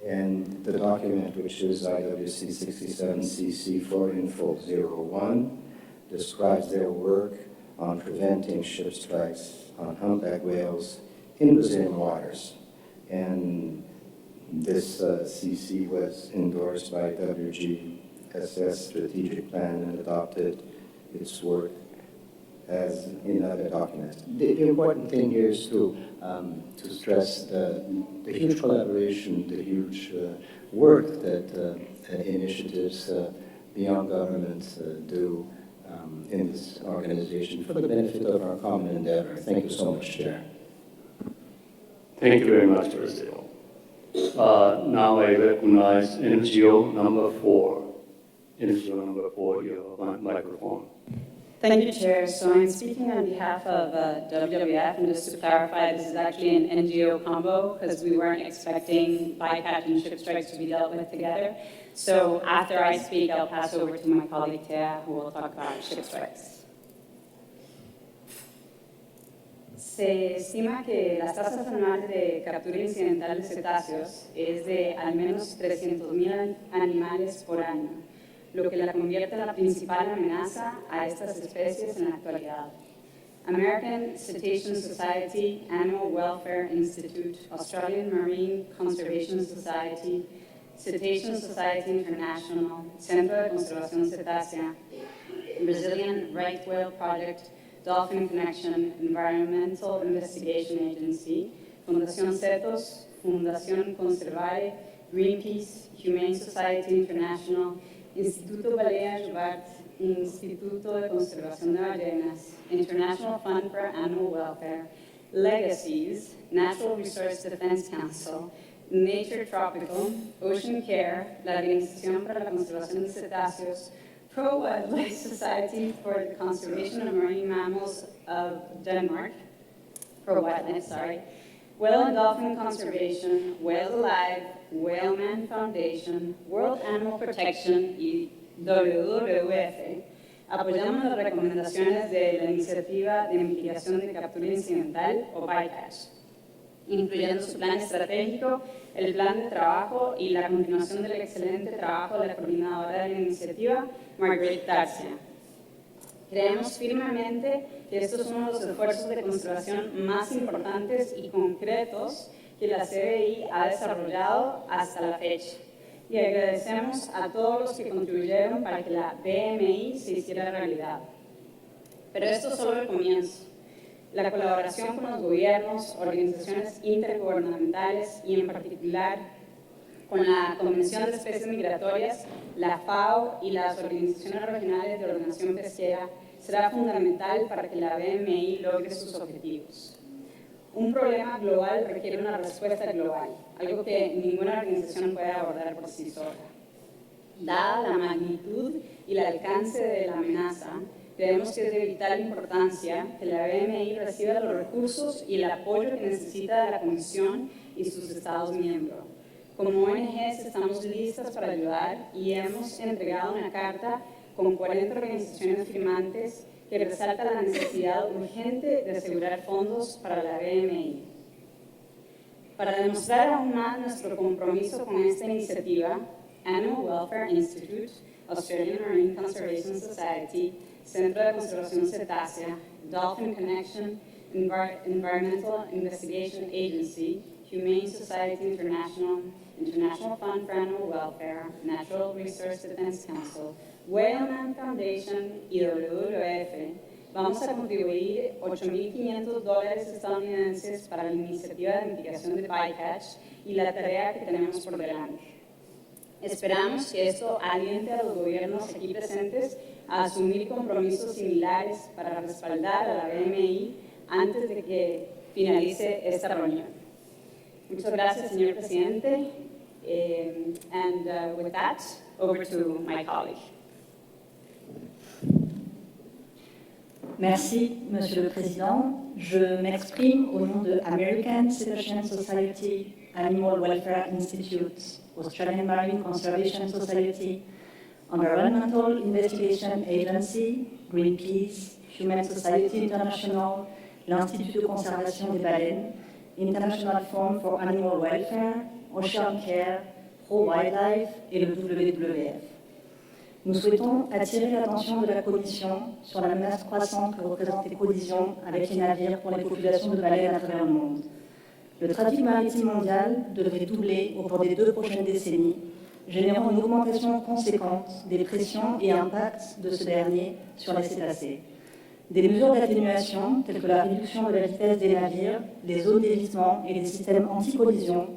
And the document, which is IWC67 CC 4-01, describes their work on preventing ship strikes on humpback whales in Brazilian waters. And this CC was endorsed by WGSS strategic plan and adopted its work as in other documents. The important thing here is to stress the huge collaboration, the huge work that initiatives beyond governments do in this organization for the benefit of our common endeavor. Thank you so much, Chair. Thank you very much, Brazil. Now I recognize NGO number 4. NGO number 4, your microphone. Thank you, Chair. So I'm speaking on behalf of WWF, and just to clarify, this is actually an NGO combo because we weren't expecting bycatch and ship strikes to be dealt with together. So after I speak, I'll pass over to my colleague, Thea, who will talk about ship strikes. Se estima que las tasas anuales de captura incidental de cetáceos es de al menos 300,000 animales por año, lo que la convierte en la principal amenaza a estas especies en la actualidad. American Cetacean Society, Animal Welfare Institute, Australian Marine Conservation Society, Cetacean Society International, Centro de Conservación Cetácea, Brazilian Right Whale Project, Dolphin Connection, Environmental Investigation Agency, Fundación CETOS, Fundación Conservare, Greenpeace, Humane Society International, Instituto Balea Jubart, Instituto de Conservación de Ballenas, International Fund for Animal Welfare, Legacies, Natural Resource Defense Council, Nature Tropical, Ocean Care, la Organización para la Conservación de Cetáceos, Pro Wildlife Society for the Conservation of Marine Mammals of Denmark, Pro Wildlife, sorry, Whale and Dolphin Conservation, Whales Alive, Whaleman Foundation, World Animal Protection y WWF, apoyamos las recomendaciones de la Iniciativa de Mitigación de Captura Incidental, o bycatch, incluyendo su plan estratégico, el plan de trabajo y la continuación del excelente trabajo de la coordinadora de la iniciativa, Margaret Darcia. Creemos firmemente que estos son uno de los esfuerzos de conservación más importantes y concretos que la CBI ha desarrollado hasta la fecha. Y agradecemos a todos los que contribuyeron para que la BMI se hiciera realidad. Pero esto es solo el comienzo. La colaboración con los gobiernos, organizaciones intergubernamentales y en particular con la Convención de Especies Migratorias, la FAO y las organizaciones regionales de ordenación pesquera será fundamental para que la BMI logre sus objetivos. Un problema global requiere una respuesta global, algo que ninguna organización puede abordar por sí sola. Dada la magnitud y el alcance de la amenaza, creemos que es de vital importancia que la BMI reciba los recursos y el apoyo que necesita de la Comisión y sus Estados miembros. Como ONGs estamos listas para ayudar y hemos entregado una carta con 40 organizaciones firmantes que resalta la necesidad urgente de asegurar fondos para la BMI. Para demostrar aún más nuestro compromiso con esta iniciativa, Animal Welfare Institute, Australian Marine Conservation Society, Centro de Conservación Cetácea, Dolphin Connection, Environmental Investigation Agency, Humane Society International, International Fund for Animal Welfare, Natural Resource Defense Council, Whaleman Foundation y WWF, vamos a contribuir $8,500 estadounidenses para la iniciativa de mitigación de bycatch y la tarea que tenemos por delante. Esperamos que esto aliente a los gobiernos aquí presentes a asumir compromisos similares para respaldar a la BMI antes de que finalice esta reunión. Muchas gracias, señor presidente. With that, over to my colleague. Merci, Monsieur le Président. Je m'exprime au nom de American Cetacean Society, Animal Welfare Institute, Australian Marine Conservation Society, Environmental Investigation Agency, Greenpeace, Humane Society International, l'Institut de conservation des baleines, International Fund for Animal Welfare, Ocean Care, Pro Wildlife et le WWF. Nous souhaitons attirer l'attention de la Commission sur la menace croissante que représentent les collisions avec les navires pour les populations de baleines à travers le monde. Le trafic maritime mondial devrait doubler au cours des 2 prochaines décennies, générant une augmentation conséquente des pressions et impacts de ce dernier sur les cétacés. Des mesures d'atténuation, telles que la réduction de la vitesse des navires, les zones d'évitement et les systèmes anti-collision,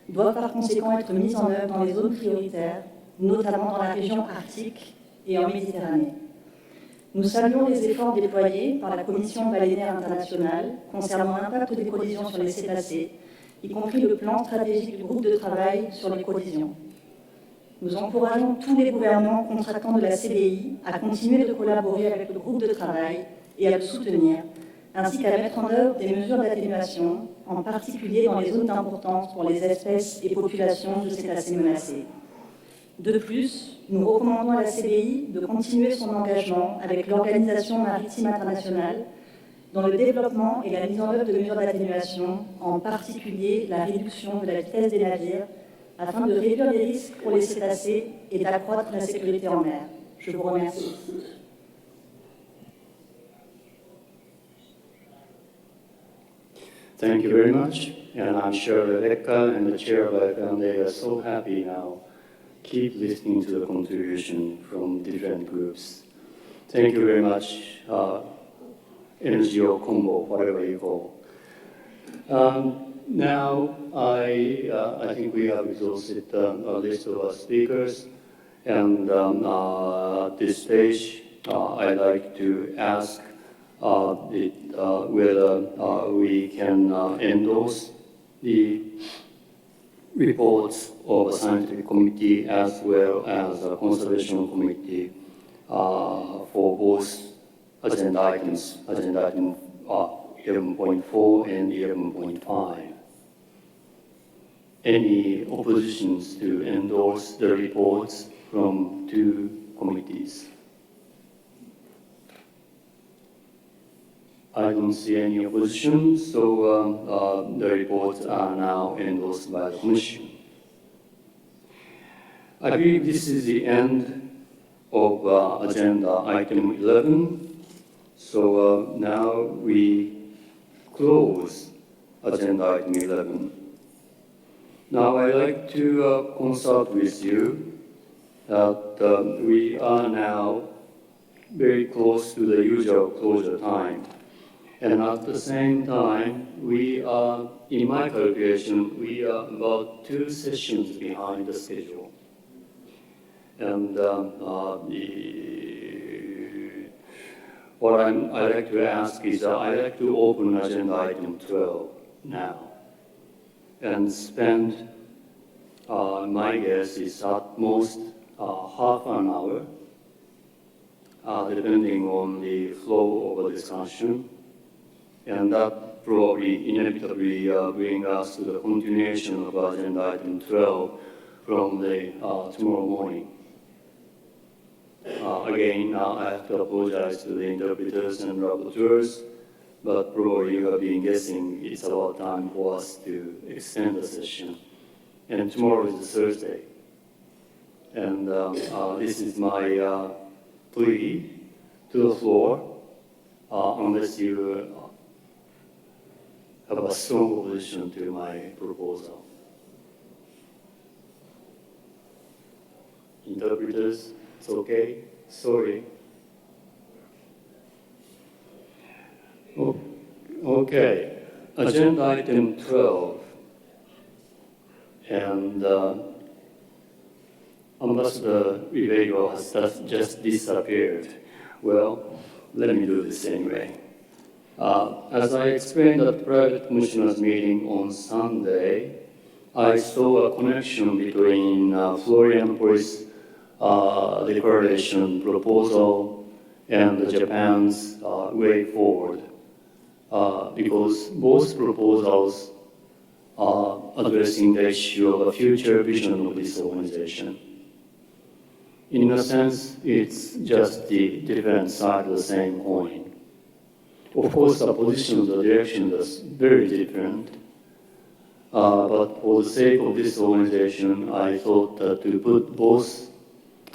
doivent par conséquent être mises en œuvre dans les zones prioritaires, notamment dans la région arctique et en Méditerranée. Nous saluons les efforts déployés par la Commission baleinière internationale concernant l'impact des collisions sur les cétacés, y compris le plan stratégique du groupe de travail sur les collisions. Nous encourageons tous les gouvernements contractants de la CBI à continuer de collaborer avec le groupe de travail et à le soutenir, ainsi qu'à mettre en œuvre des mesures d'atténuation, en particulier dans les zones d'importance pour les espèces et populations de cétacés menacés. De plus, nous recommandons à la CBI de continuer son engagement avec l'Organisation maritime internationale dans le développement et la mise en œuvre de mesures d'atténuation, en particulier la réduction de la vitesse des navires, afin de réduire les risques pour les cétacés et d'accroître la sécurité en mer. Je vous remercie. Thank you very much. And I'm sure Rebecca and the chair of our family are so happy now. Keep listening to the contribution from different groups. Thank you very much, NGO combo, whatever you call. Now, I think we have exhausted a list of our speakers. And at this stage, I'd like to ask whether we can endorse the reports of a scientific committee as well as a conservation committee for both agenda items, agenda item 11.4 and 11.5. Any oppositions to endorse the reports from 2 committees? I don't see any opposition, so the reports are now endorsed by the Commission. I believe this is the end of agenda item 11. So now we close agenda item 11. Now I'd like to consult with you that we are now very close to the usual closure time. And at the same time, we are, in my calculation, we are about 2 sessions behind the schedule. And what I'd like to ask is I'd like to open agenda item 12 now and spend, my guess is at most half an hour, depending on the flow of the discussion. And that probably inevitably bring us to the continuation of agenda item 12 from the tomorrow morning. Again, I have to apologize to the interpreters and rapporteurs, but probably you have been guessing it's about time for us to extend the session. And tomorrow is Thursday. And this is my plea to the floor, unless you have a strong opposition to my proposal. Interpreters, it's okay? Sorry. Okay, agenda item 12. And Ambassador Ribeiro has just disappeared. Well, let me do this anyway. As I explained at the private commissioners meeting on Sunday, I saw a connection between Florianopolis declaration proposal and Japan's way forward, because both proposals are addressing the issue of a future vision of this organization. In a sense, it's just the different side of the same coin. Of course, the position, the direction is very different, But for the sake of this organization, I thought that to put both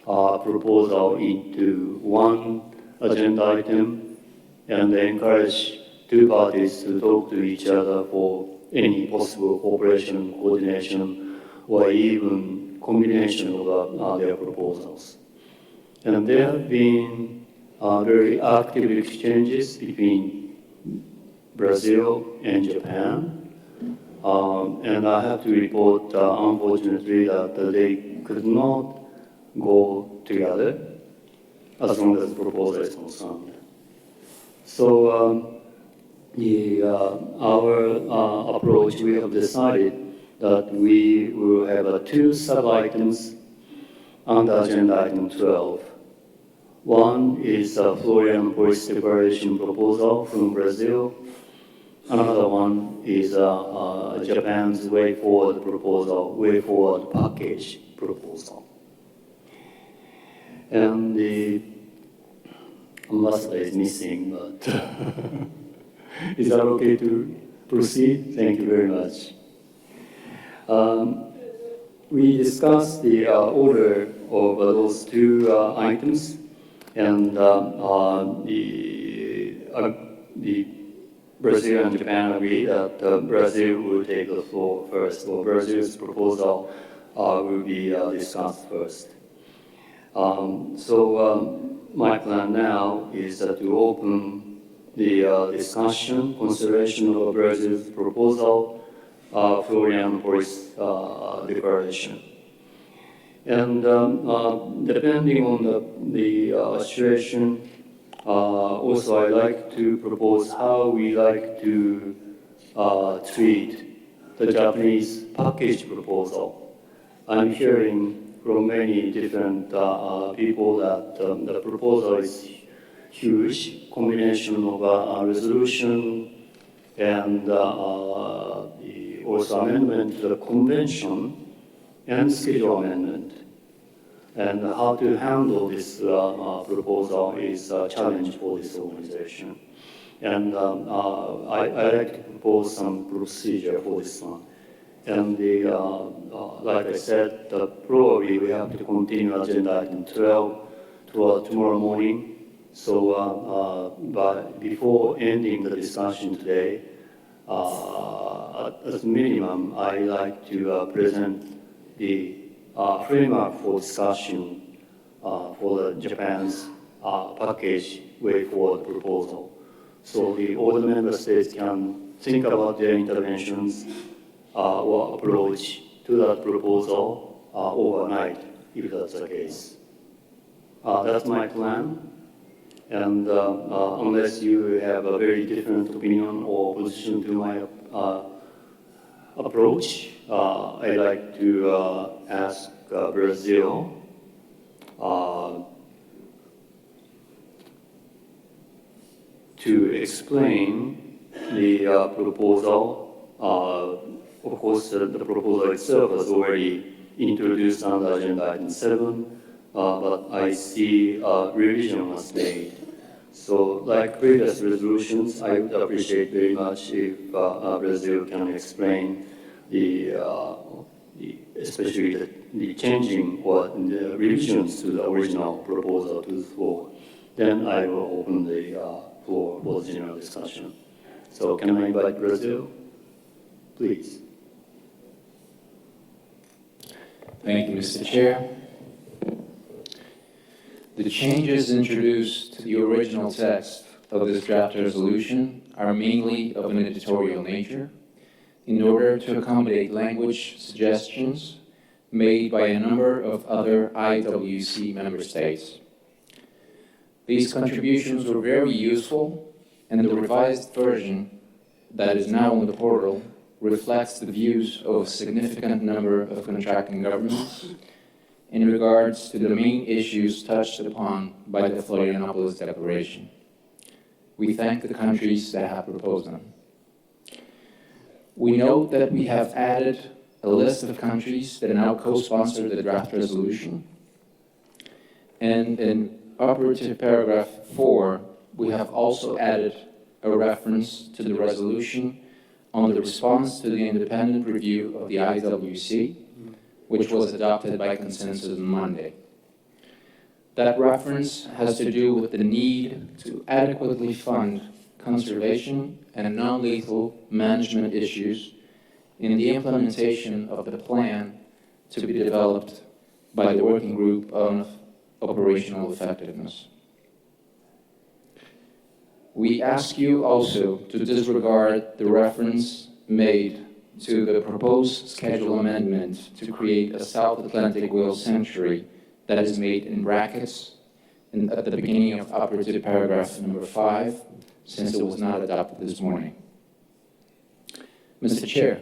proposal into one agenda item and encourage two parties to talk to each other for any possible cooperation, coordination, or even combination of their proposals. And there have been very active exchanges between Brazil and Japan. And I have to report, unfortunately, that they could not go together as long as the proposal is concerned. So our approach, we have decided that we will have two sub-items under agenda item 12. One is a Florian Policy Declaration proposal from Brazil. Another one is Japan's way forward proposal, way forward package proposal. And the ambassador is missing, but is that okay to proceed? Thank you very much. We discussed the order of those two items, and the Brazil and Japan agree that Brazil will take the floor first, or Brazil's proposal will be discussed first. My plan now is to open the discussion, consideration of Brazil's proposal, Florian Policy Declaration. And depending on the situation, also I like to propose how we like to treat the Japanese package proposal. I'm hearing from many different people that the proposal is huge, combination of a resolution and also amendment to the convention and schedule amendment. And how to handle this proposal is a challenge for this organization. And I like to propose some procedure for this one. And like I said, probably we have to continue agenda item 12 to tomorrow morning. So before ending the discussion today, as minimum, I like to present the framework for discussion for the Japan's package way forward proposal. So all the member states can think about their interventions or approach to that proposal overnight, if that's the case. That's my plan. And unless you have a very different opinion or position to my approach, I'd like to ask Brazil to explain the proposal. Of course, the proposal itself was already introduced under agenda item 7, but I see revision was made. So, like previous resolutions, I would appreciate very much if Brazil can explain especially the changing or the revisions to the original proposal to the floor. Then I will open the floor for the general discussion. So, can I invite Brazil? Please. Thank you, Mr. Chair. The changes introduced to the original text of this draft resolution are mainly of an editorial nature in order to accommodate language suggestions made by a number of other IWC member states. These contributions were very useful, and the revised version that is now on the portal reflects the views of a significant number of contracting governments in regards to the main issues touched upon by the Florianopolis Declaration. We thank the countries that have proposed them. We note that we have added a list of countries that now co-sponsor the draft resolution. And in operative paragraph 4, we have also added a reference to the resolution on the response to the independent review of the IWC, which was adopted by consensus on Monday. That reference has to do with the need to adequately fund conservation and non-lethal management issues in the implementation of the plan to be developed by the Working Group on Operational Effectiveness. We ask you also to disregard the reference made to the proposed schedule amendment to create a South Atlantic whale sanctuary that is made in brackets at the beginning of operative paragraph number 5, since it was not adopted this morning. Mr. Chair,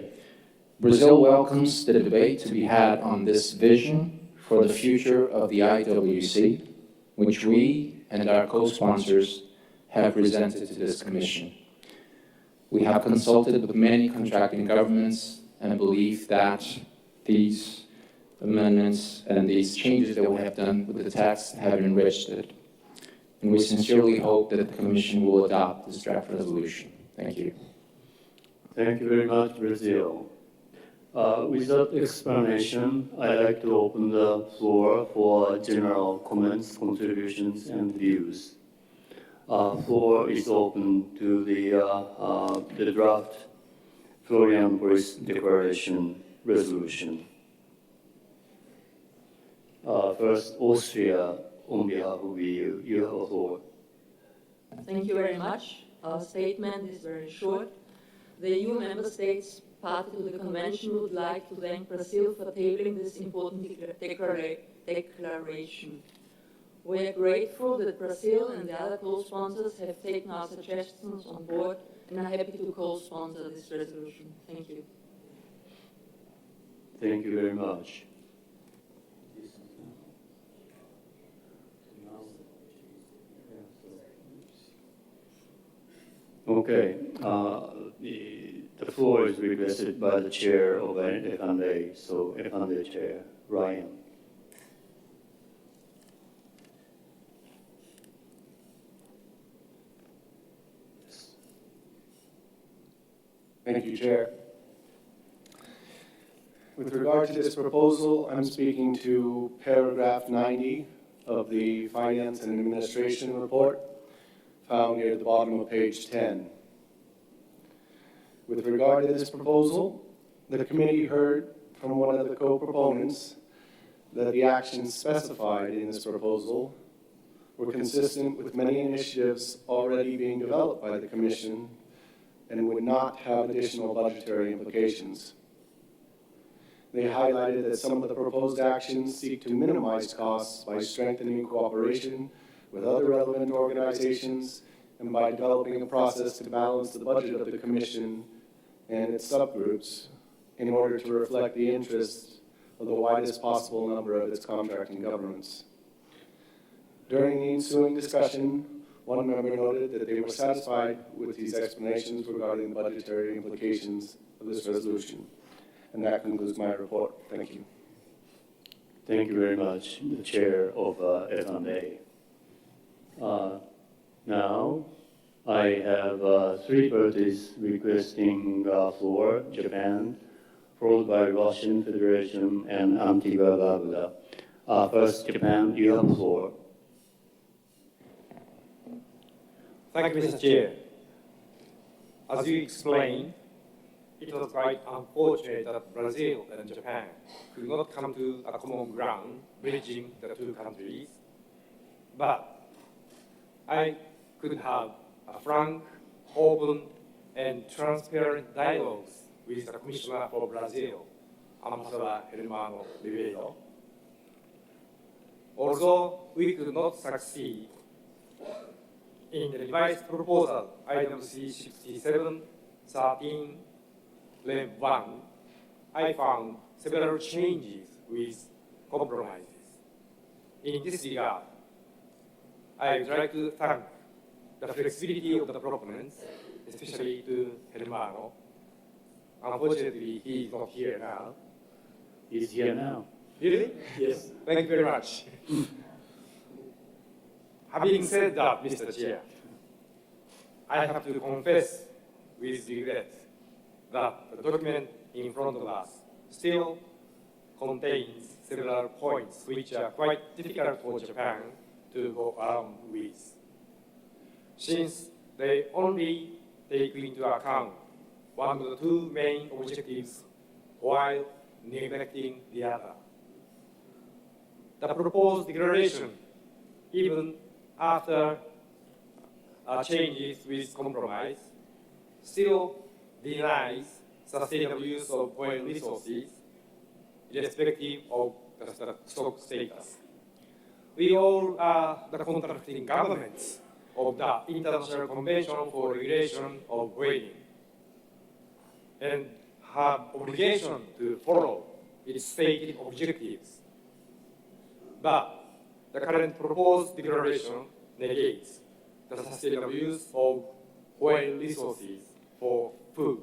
Brazil welcomes the debate to be had on this vision for the future of the IWC, which we and our co-sponsors have presented to this Commission. We have consulted with many contracting governments and believe that these amendments and these changes that we have done with the text have enriched it. And we sincerely hope that the Commission will adopt this draft resolution. Thank you. Thank you very much, Brazil. Without explanation, I'd like to open the floor for general comments, contributions, and views. Floor is open to the draft Florianpolis Declaration resolution. First, Austria, on behalf of EU, you have the floor. Thank you very much. Our statement is very short. The EU member states party to the convention would like to thank Brazil for tabling this important declaration. We are grateful that Brazil and the other co-sponsors have taken our suggestions on board and are happy to co-sponsor this resolution. Thank you. Thank you very much. Okay, the floor is requested by the chair of F&A, so F&A chair, Ryan. Thank you, Chair. With regard to this proposal, I'm speaking to paragraph 90 of the Finance and Administration report, found near the bottom of page 10. With regard to this proposal, the committee heard from one of the co-proponents that the actions specified in this proposal were consistent with many initiatives already being developed by the Commission and would not have additional budgetary implications. They highlighted that some of the proposed actions seek to minimize costs by strengthening cooperation with other relevant organizations and by developing a process to balance the budget of the Commission and its subgroups in order to reflect the interests of the widest possible number of its contracting governments. During the ensuing discussion, one member noted that they were satisfied with these explanations regarding the budgetary implications of this resolution. And that concludes my report. Thank you. Thank you very much, the chair of F&A. Now, I have 3 parties requesting floor: Japan, followed by Russian Federation, and Antigua and Barbuda. First, Japan, you have the floor. Thank you, Mr. Chair. As you explained, it was quite unfortunate that Brazil and Japan could not come to a common ground bridging the 2 countries. But I could have a frank, open, and transparent dialogues with the Commissioner for Brazil, Ambassador Hermano Ribeiro. Although we could not succeed in the revised proposal, IWC67 13-1, I found several changes with compromises. In this regard, I would like to thank the flexibility of the proponents, especially to Hermano. Unfortunately, he is not here now. He's here now. Really? Yes. Thank you very much. Having said that, Mr. Chair, I have to confess with regret that the document in front of us still contains several points which are quite difficult for Japan to go around with, since they only take into account one of the two main objectives while neglecting the other. The proposed declaration, even after changes with compromise, still denies sustainable use of oil resources, irrespective of the stock status. We all are the contracting governments of the International Convention for Regulation of Whaling and have obligation to follow its stated objectives. But the current proposed declaration negates the sustainable use of oil resources for food.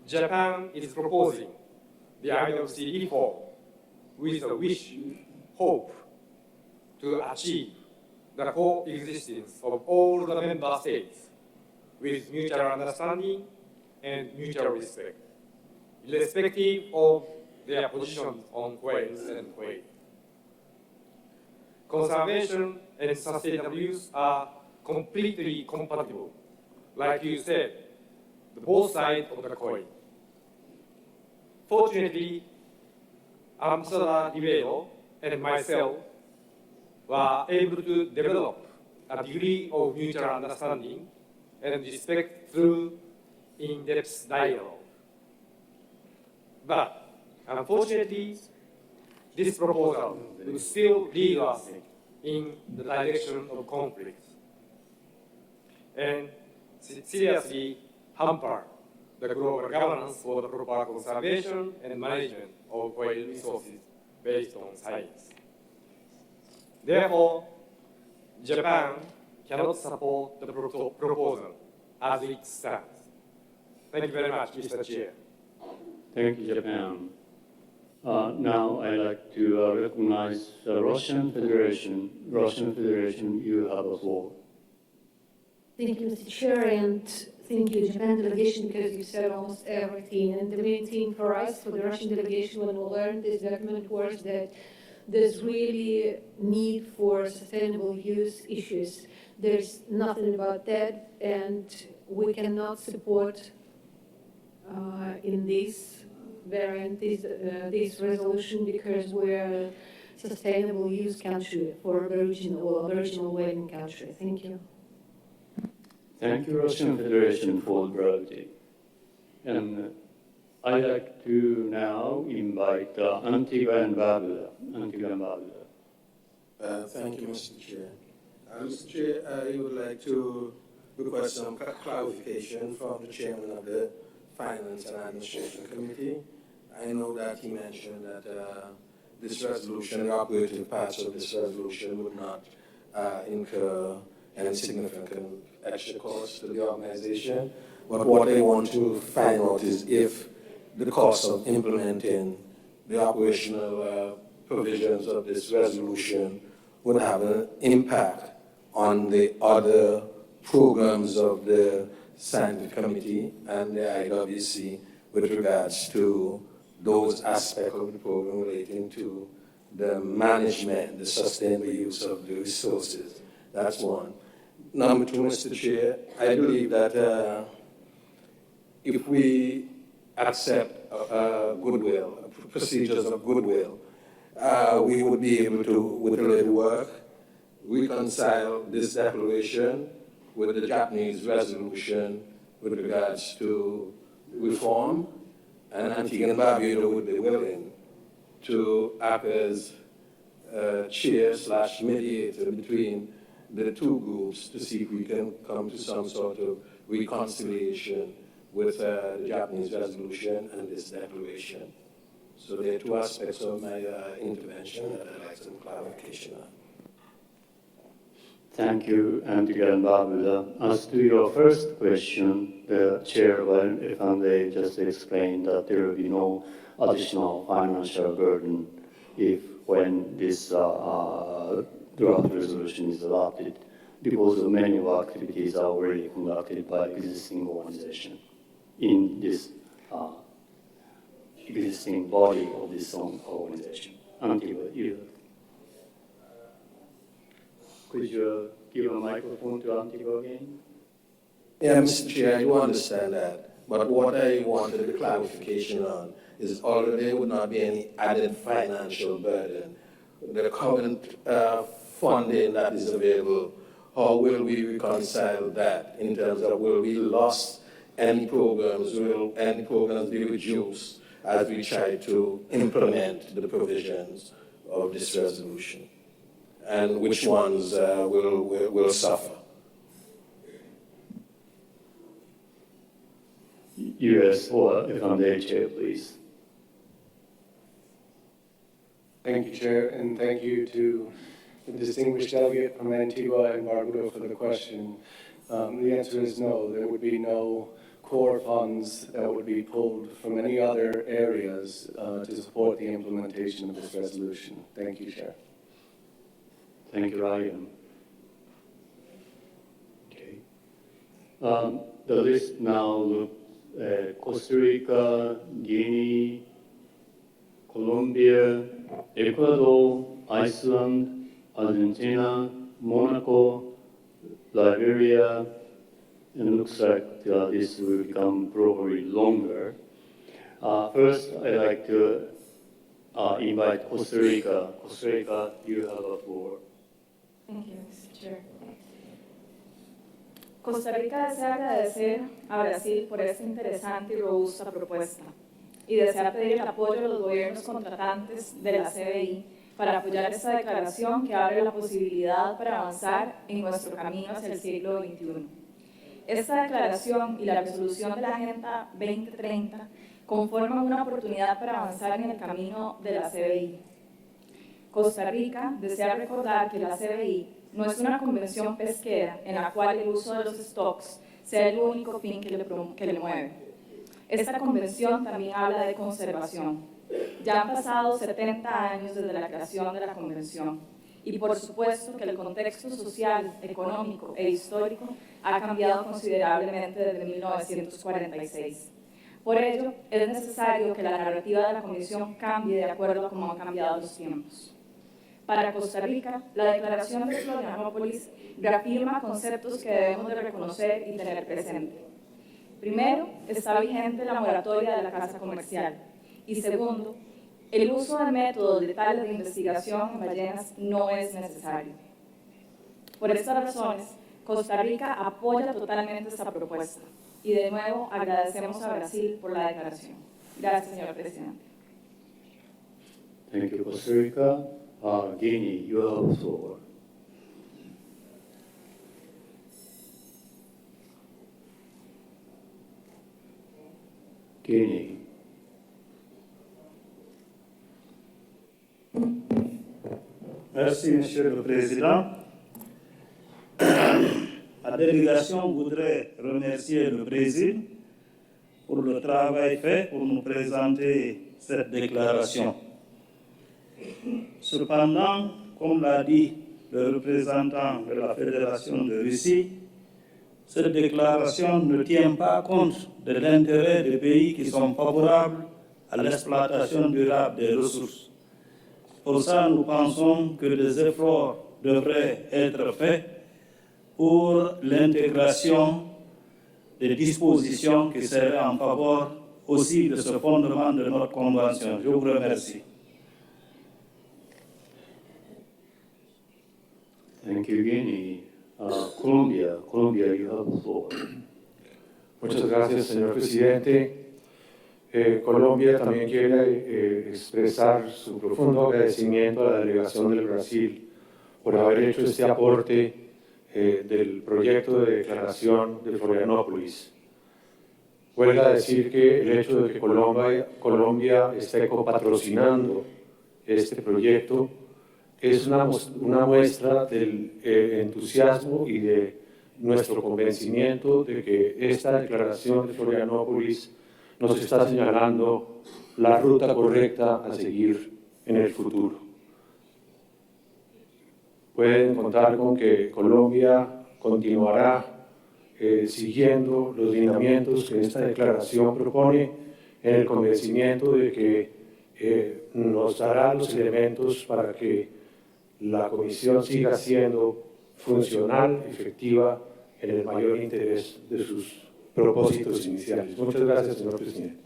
Japan is proposing the IWC with a hope to achieve the coexistence of all the member states with mutual understanding and mutual respect, irrespective of their positions on whales and whale. Conservation and sustainable use are completely compatible. Like you said, the both sides of the coin. Fortunately, Ambassador Ribeiro and myself were able to develop a degree of mutual understanding and respect through in-depth dialogue. But unfortunately, this proposal will still lead us in the direction of conflict and seriously hamper the global governance for the proper conservation and management of oil resources based on science. Therefore, Japan cannot support the proposal as it stands. Thank you very much, Mr. Chair. Thank you, Japan. Now I'd like to recognize the Russian Federation. Russian Federation, you have the floor. Thank you, Mr. Chair, and thank you, Japan delegation, because you said almost everything. And the main thing for us, for the Russian delegation, when we learned this document was that there's really need for sustainable use issues. There's nothing about that, and we cannot support in this variant, this resolution, because we're a sustainable use country for Aboriginal whaling country. Thank you. Thank you, Russian Federation, for brevity. And I'd like to now invite Antigua and Barbuda. Antigua and Barbuda. Thank you, Mr. Chair. Mr. Chair, I would like to request some clarification from the chairman of the Finance and Administration Committee. I know that he mentioned that this resolution, the operative parts of this resolution would not incur any significant extra cost to the organization. But what I want to find out is if the cost of implementing the operational provisions of this resolution would have an impact on the other programs of the Scientific Committee and the IWC with regards to those aspects of the program relating to the management, the sustainable use of the resources. That's one. Number two, Mr. Chair, I believe that if we accept goodwill, procedures of goodwill, we would be able to, with a little work, reconcile this declaration with the Japanese resolution with regards to reform, and Antigua and Barbuda would be willing to act as chair/mediator between the two groups to see if we can come to some sort of reconciliation with the Japanese resolution and this declaration. So there are two aspects of my intervention that I'd like some clarification on. Thank you, Antigua and Barbuda. As to your first question, the chair of F&A just explained that there will be no additional financial burden when this draft resolution is adopted, because many of our activities are already conducted by existing organizations. in this existing body of this organization until you. Could you give a microphone to Antigua again? Yeah, Mr. Chair, I do understand that. But what I wanted a clarification on is although there would not be any added financial burden, the current funding that is available, how will we reconcile that in terms of will we lose any programs, will any programs be reduced as we try to implement the provisions of this resolution? And which ones will suffer? U.S. or F&A Chair, please. Thank you, Chair, and thank you to the distinguished delegate from Antigua and Barbuda for the question. The answer is no. There would be no core funds that would be pulled from any other areas to support the implementation of this resolution. Thank you, Chair. Thank you, Ryan. Okay. The list now looks Costa Rica, Guinea, Colombia, Ecuador, Iceland, Argentina, Monaco, Liberia, and it looks like this will become probably longer. First, I'd like to invite Costa Rica. Costa Rica, you have the floor. Thank you, Mr. Chair. Costa Rica desea agradecer a Brasil por esta interesante y robusta propuesta y desea pedir el apoyo de los gobiernos contratantes de la CBI para apoyar esta declaración que abre la posibilidad para avanzar en nuestro camino hacia el siglo XXI. Esta declaración y la resolución de la Agenda 2030 conforman una oportunidad para avanzar en el camino de la CBI. Costa Rica desea recordar que la CBI no es una convención pesquera en la cual el uso de los stocks sea el único fin que le mueve. Esta convención también habla de conservación. Ya han pasado 70 años desde la creación de la convención y por supuesto que el contexto social, económico e histórico ha cambiado considerablemente desde 1946. Por ello, es necesario que la narrativa de la Comisión cambie de acuerdo a cómo han cambiado los tiempos. Para Costa Rica, la Declaración de Florianópolis reafirma conceptos que debemos de reconocer y tener presente. Primero, está vigente la moratoria de la casa comercial. Y segundo, el uso de métodos letales de investigación en ballenas no es necesario. Por estas razones, Costa Rica apoya totalmente esta propuesta. Y de nuevo agradecemos a Brasil por la declaración. Gracias, señor presidente. Thank you, Costa Rica. Guinea, you have the floor. Guinea. Merci, Monsieur le Président. La délégation voudrait remercier le Brésil pour le travail fait pour nous présenter cette déclaration. Cependant, comme l'a dit le représentant de la Fédération de Russie, cette déclaration ne tient pas compte de l'intérêt des pays qui sont favorables à l'exploitation durable des ressources. Pour ça, nous pensons que des efforts devraient être faits pour l'intégration des dispositions qui seraient en faveur aussi de ce fondement de notre Convention. Je vous remercie. Thank you, Guinea. Colombia, you have the floor. Muchas gracias, señor presidente. Colombia también quiere expresar su profundo agradecimiento a la delegación del Brasil por haber hecho este aporte del proyecto de declaración de Florianópolis. Huelga decir que el hecho de que Colombia esté copatrocinando este proyecto es una muestra del entusiasmo y de nuestro convencimiento de que esta declaración de Florianópolis nos está señalando la ruta correcta a seguir en el futuro. Pueden contar con que Colombia continuará siguiendo los lineamientos que esta declaración propone, en el convencimiento de que nos dará los elementos para que la Comisión siga siendo funcional, efectiva, en el mayor interés de sus propósitos iniciales. Muchas gracias, señor presidente.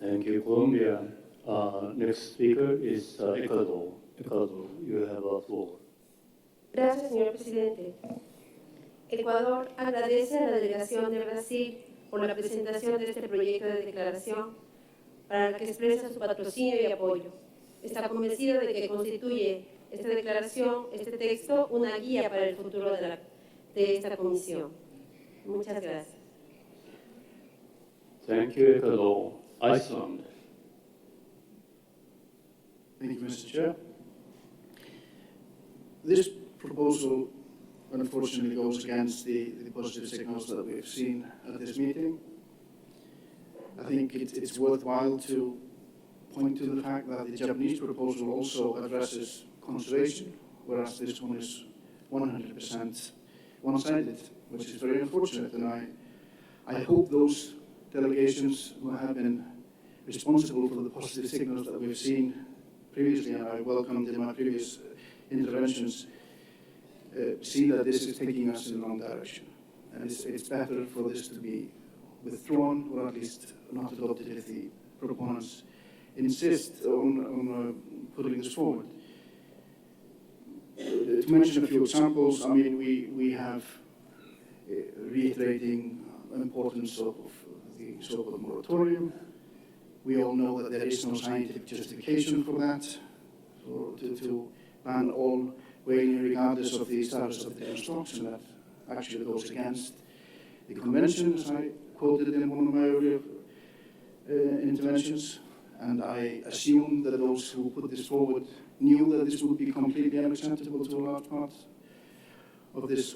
Thank you, Colombia. Next speaker is Ecuador. Ecuador, you have the floor. Gracias, señor presidente. Ecuador agradece a la delegación de Brasil por la presentación de este proyecto de declaración para la que expresa su patrocinio y apoyo. Está convencido de que constituye esta declaración, este texto, una guía para el futuro de esta comisión. Muchas gracias. Thank you, Ecuador. Iceland. Thank you, Mr. Chair. This proposal unfortunately goes against the positive signals that we've seen at this meeting. I think it's worthwhile to point to the fact that the Japanese proposal also addresses conservation, whereas this one is 100% one-sided, which is very unfortunate. And I hope those delegations who have been responsible for the positive signals that we've seen previously, and I welcomed in my previous interventions, see that this is taking us in the wrong direction. And it's better for this to be withdrawn, or at least not adopted if the proponents insist on putting this forward. To mention a few examples, I mean, we have reiterating the importance of the so-called moratorium. We all know that there is no scientific justification for that, to ban all whaling regardless of the status of the construction. That actually goes against the convention, as I quoted in one of my earlier interventions. And I assume that those who put this forward knew that this would be completely unacceptable to a large part of this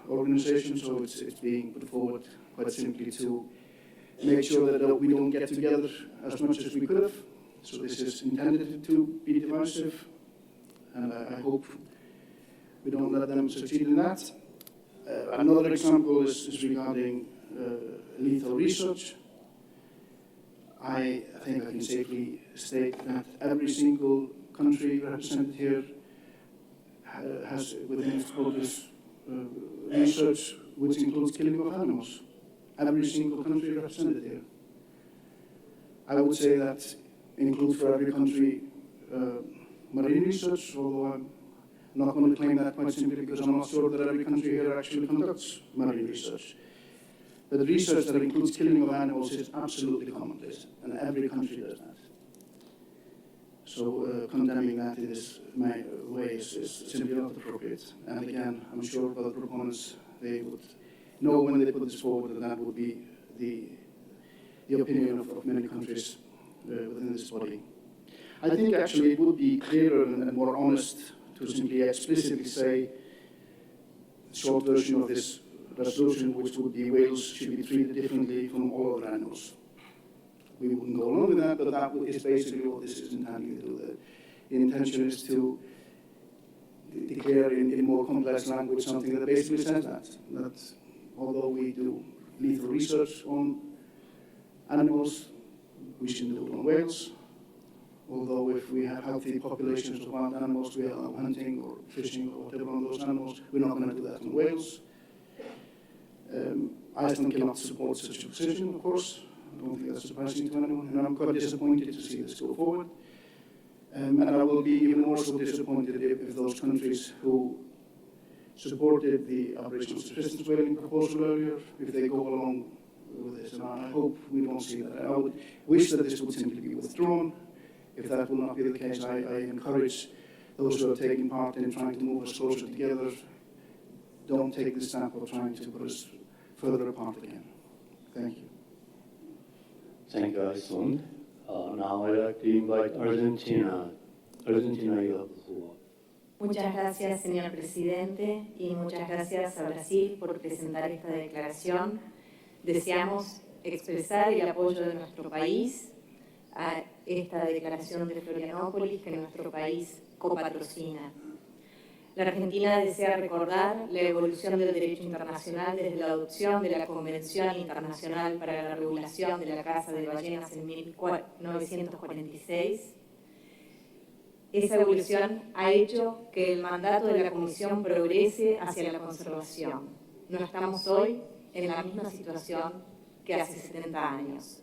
organization, so it's being put forward quite simply to make sure that we don't get together as much as we could have. So this is intended to be divisive, and I hope we don't let them succeed in that. Another example is regarding lethal research. I think I can safely state that every single country represented here has within its borders research which includes killing of animals. Every single country represented here. I would say that includes for every country marine research, although I'm not going to claim that quite simply because I'm not sure that every country here actually conducts marine research. But the research that includes killing of animals is absolutely commonplace, and every country does that. So condemning that in this way is simply not appropriate. And again, I'm sure other proponents, they would know when they put this forward, and that would be the opinion of many countries within this body. I think actually it would be clearer and more honest to simply explicitly say the short version of this resolution, which would be whales should be treated differently from all other animals. We wouldn't go along with that, but that is basically what this is intending to do. The intention is to declare in more complex language something that basically says that although we do lethal research on animals, we shouldn't do it on whales. Although if we have healthy populations of wild animals, we allow hunting or fishing or whatever on those animals, we're not going to do that on whales. Iceland cannot support such a position, of course. I don't think that's surprising to anyone, and I'm quite disappointed to see this go forward. And I will be even more so disappointed if those countries who supported the Aboriginal subsistence whaling proposal earlier, if they go along with this. And I hope we don't see that. I would wish that this would simply be withdrawn. If that will not be the case, I encourage those who are taking part in trying to move us closer together, don't take the step of trying to put us further apart again. Thank you. Thank you, Iceland. Now I'd like to invite Argentina. Argentina, you have the floor. Muchas gracias, señor presidente, y muchas gracias a Brasil por presentar esta declaración. Deseamos expresar el apoyo de nuestro país a esta declaración de Florianópolis que nuestro país copatrocina. La Argentina desea recordar la evolución del derecho internacional desde la adopción de la Convención Internacional para la Regulación de la Caza de Ballenas en 1946. Esa evolución ha hecho que el mandato de la Comisión progrese hacia la conservación. No estamos hoy en la misma situación que hace 70 años.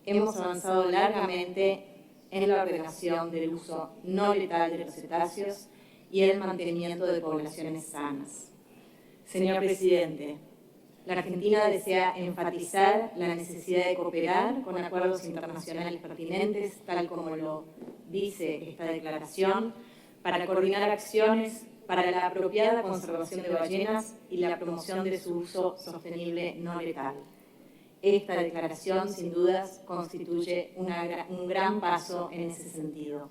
Hemos avanzado largamente en la ordenación del uso no letal de los cetáceos y el mantenimiento de poblaciones sanas. Señor Presidente, la Argentina desea enfatizar la necesidad de cooperar con acuerdos internacionales pertinentes, tal como lo dice esta declaración, para coordinar acciones para la apropiada conservación de ballenas y la promoción de su uso sostenible no letal. Esta declaración, sin dudas, constituye un gran paso en ese sentido.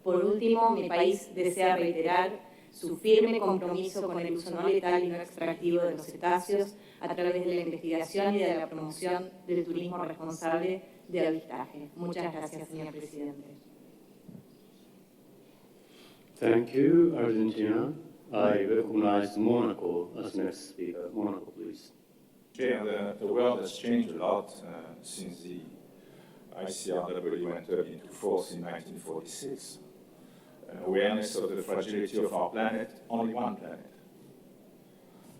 Por último, mi país desea reiterar su firme compromiso con el uso no letal y no extractivo de los cetáceos a través de la investigación y de la promoción del turismo responsable de avistaje. Muchas gracias, señor presidente. Thank you, Argentina. I recognize Monaco as next speaker. Monaco, please. Yeah, the world has changed a lot since the ICRW went into force in 1946. Awareness of the fragility of our planet, only one planet.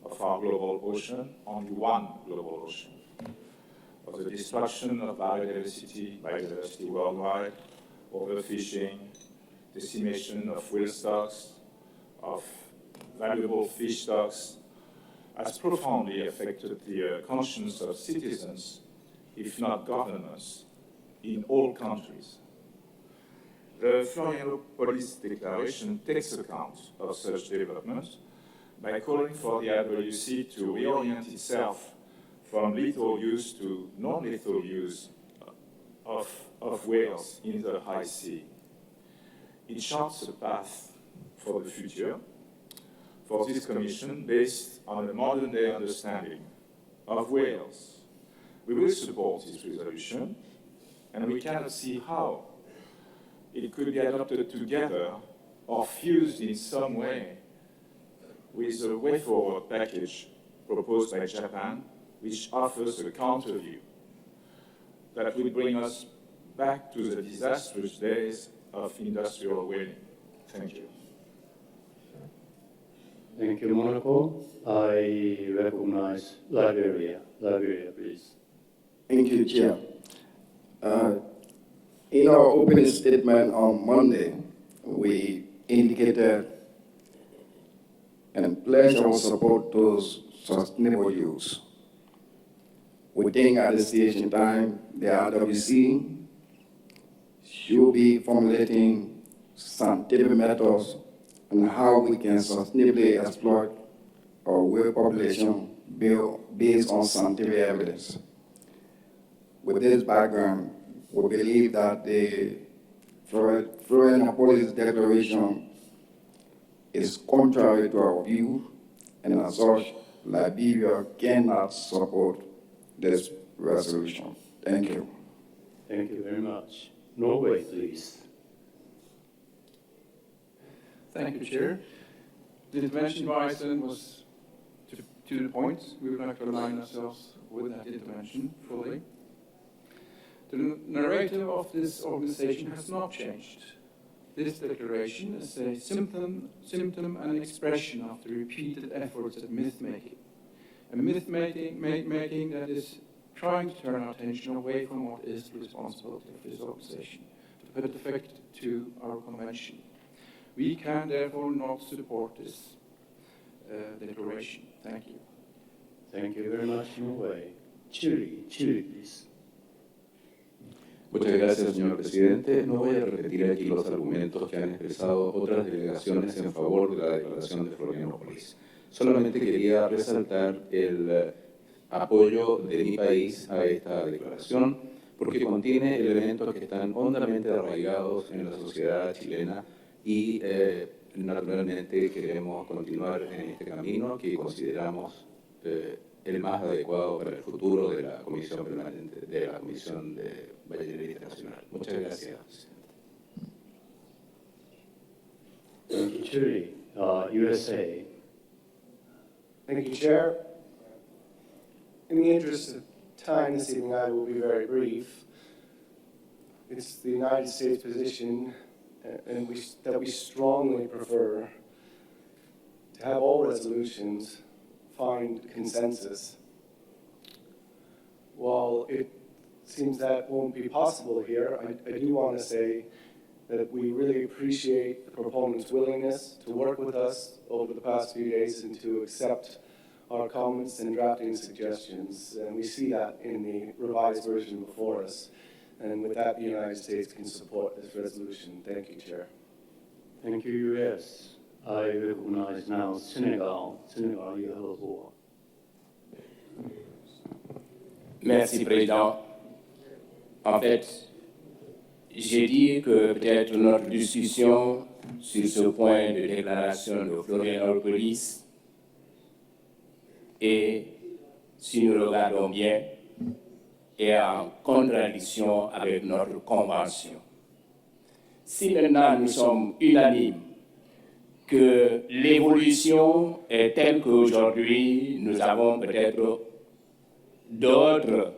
Of our global ocean, only one global ocean. Of the destruction of biodiversity worldwide, overfishing, decimation of whale stocks, of valuable fish stocks, has profoundly affected the conscience of citizens, if not governments, in all countries. The Florianopolis Declaration takes account of such developments by calling for the IWC to reorient itself from lethal use to non-lethal use of whales in the high sea. It charts a path for the future for this Commission based on a modern-day understanding of whales. We will support this resolution, and we cannot see how it could be adopted together or fused in some way with the way forward package proposed by Japan, which offers a counter view that will bring us back to the disastrous days of industrial whaling. Thank you. Thank you, Monaco. I recognize Liberia. Liberia, please. Thank you, Chair. In our opening statement on Monday, we indicated and pledged our support to sustainable use. We think at this stage in time, the IWC should be formulating scientific methods on how we can sustainably exploit our whale population based on scientific evidence. With this background, we believe that the Florianopolis Declaration is contrary to our view, and as such, Liberia cannot support this resolution. Thank you. Thank you very much. Norway, please. Thank you, Chair. The intervention by Iceland was to the point. We would like to align ourselves with that intervention fully. The narrative of this organization has not changed. This declaration is a symptom and expression of the repeated efforts at myth-making. A myth-making that is trying to turn our attention away from what is the responsibility of this organization, to put effect to our convention. We can therefore not support this declaration. Thank you. Thank you very much, Norway. Chile, please. Muchas gracias, señor presidente. No voy a repetir aquí los argumentos que han expresado otras delegaciones en favor de la declaración de Florianópolis. Solamente quería resaltar el apoyo de mi país a esta declaración, porque contiene elementos que están hondamente arraigados en la sociedad chilena y naturalmente queremos continuar en este camino que consideramos el más adecuado para el futuro de la Comisión Permanente, de la Comisión de Ballenería Internacional. Muchas gracias. Thank you, Chile. USA. Thank you, Chair. In the interest of time this evening, I will be very brief. It's the United States position that we strongly prefer to have all resolutions find consensus. While it seems that won't be possible here, I do want to say that we really appreciate the proponent's willingness to work with us over the past few days and to accept our comments and drafting suggestions. And we see that in the revised version before us. And with that, the United States can support this resolution. Thank you, Chair. Thank you, US. I recognize now Senegal. Senegal, you have the floor. Merci, Président. En fait, j'ai dit que peut-être notre discussion sur ce point de déclaration de Florianópolis est, si nous regardons bien, est en contradiction avec notre convention. Si maintenant nous sommes unanimes que l'évolution est telle qu'aujourd'hui nous avons peut-être d'autres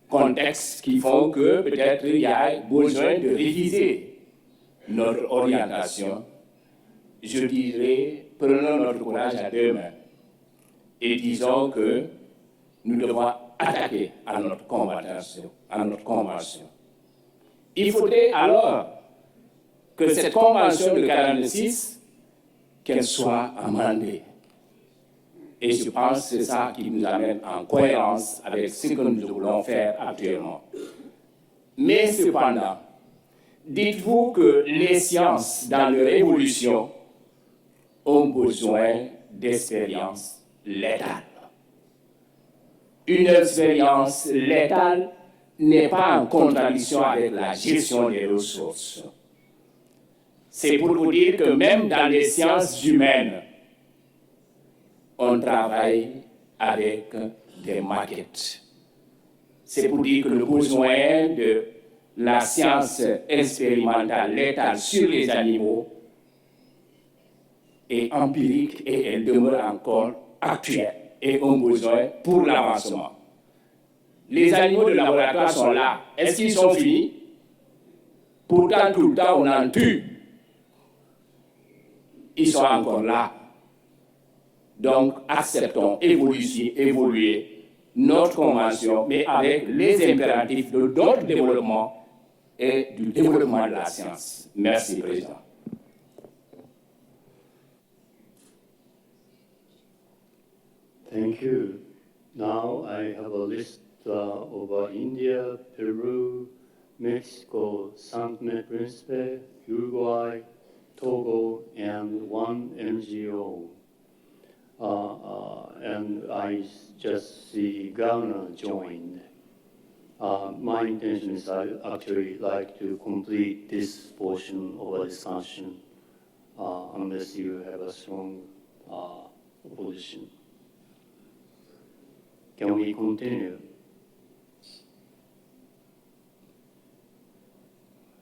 contextes qui font que peut-être il y a besoin de réviser notre orientation, je dirais, prenons notre courage à deux mains et disons que nous devons attaquer à notre convention. Il faudrait alors que cette convention de 1946, qu'elle soit amendée. Et je pense que c'est ça qui nous amène en cohérence avec ce que nous voulons faire actuellement. Mais cependant, dites-vous que les sciences, dans leur évolution, ont besoin d'expériences létales. Une expérience létale n'est pas en contradiction avec la gestion des ressources. C'est pour vous dire que même dans les sciences humaines, on travaille avec des maquettes. C'est pour dire que le besoin de la science expérimentale létale sur les animaux est empirique et elle demeure encore actuelle et un besoin pour l'avancement. Les animaux de laboratoire sont là. Est-ce qu'ils sont finis? Pourtant, tout le temps, on en tue. Ils sont encore là. Donc, acceptons, évoluer notre convention, mais avec les impératifs de d'autres développements et du développement de la science. Merci, Président. Thank you. Now I have a list of India, Peru, Mexico, Saint Príncipe, Uruguay, Togo, and one NGO. And I just see Ghana joined. My intention is I actually like to complete this portion of the discussion unless you have a strong opposition. Can we continue?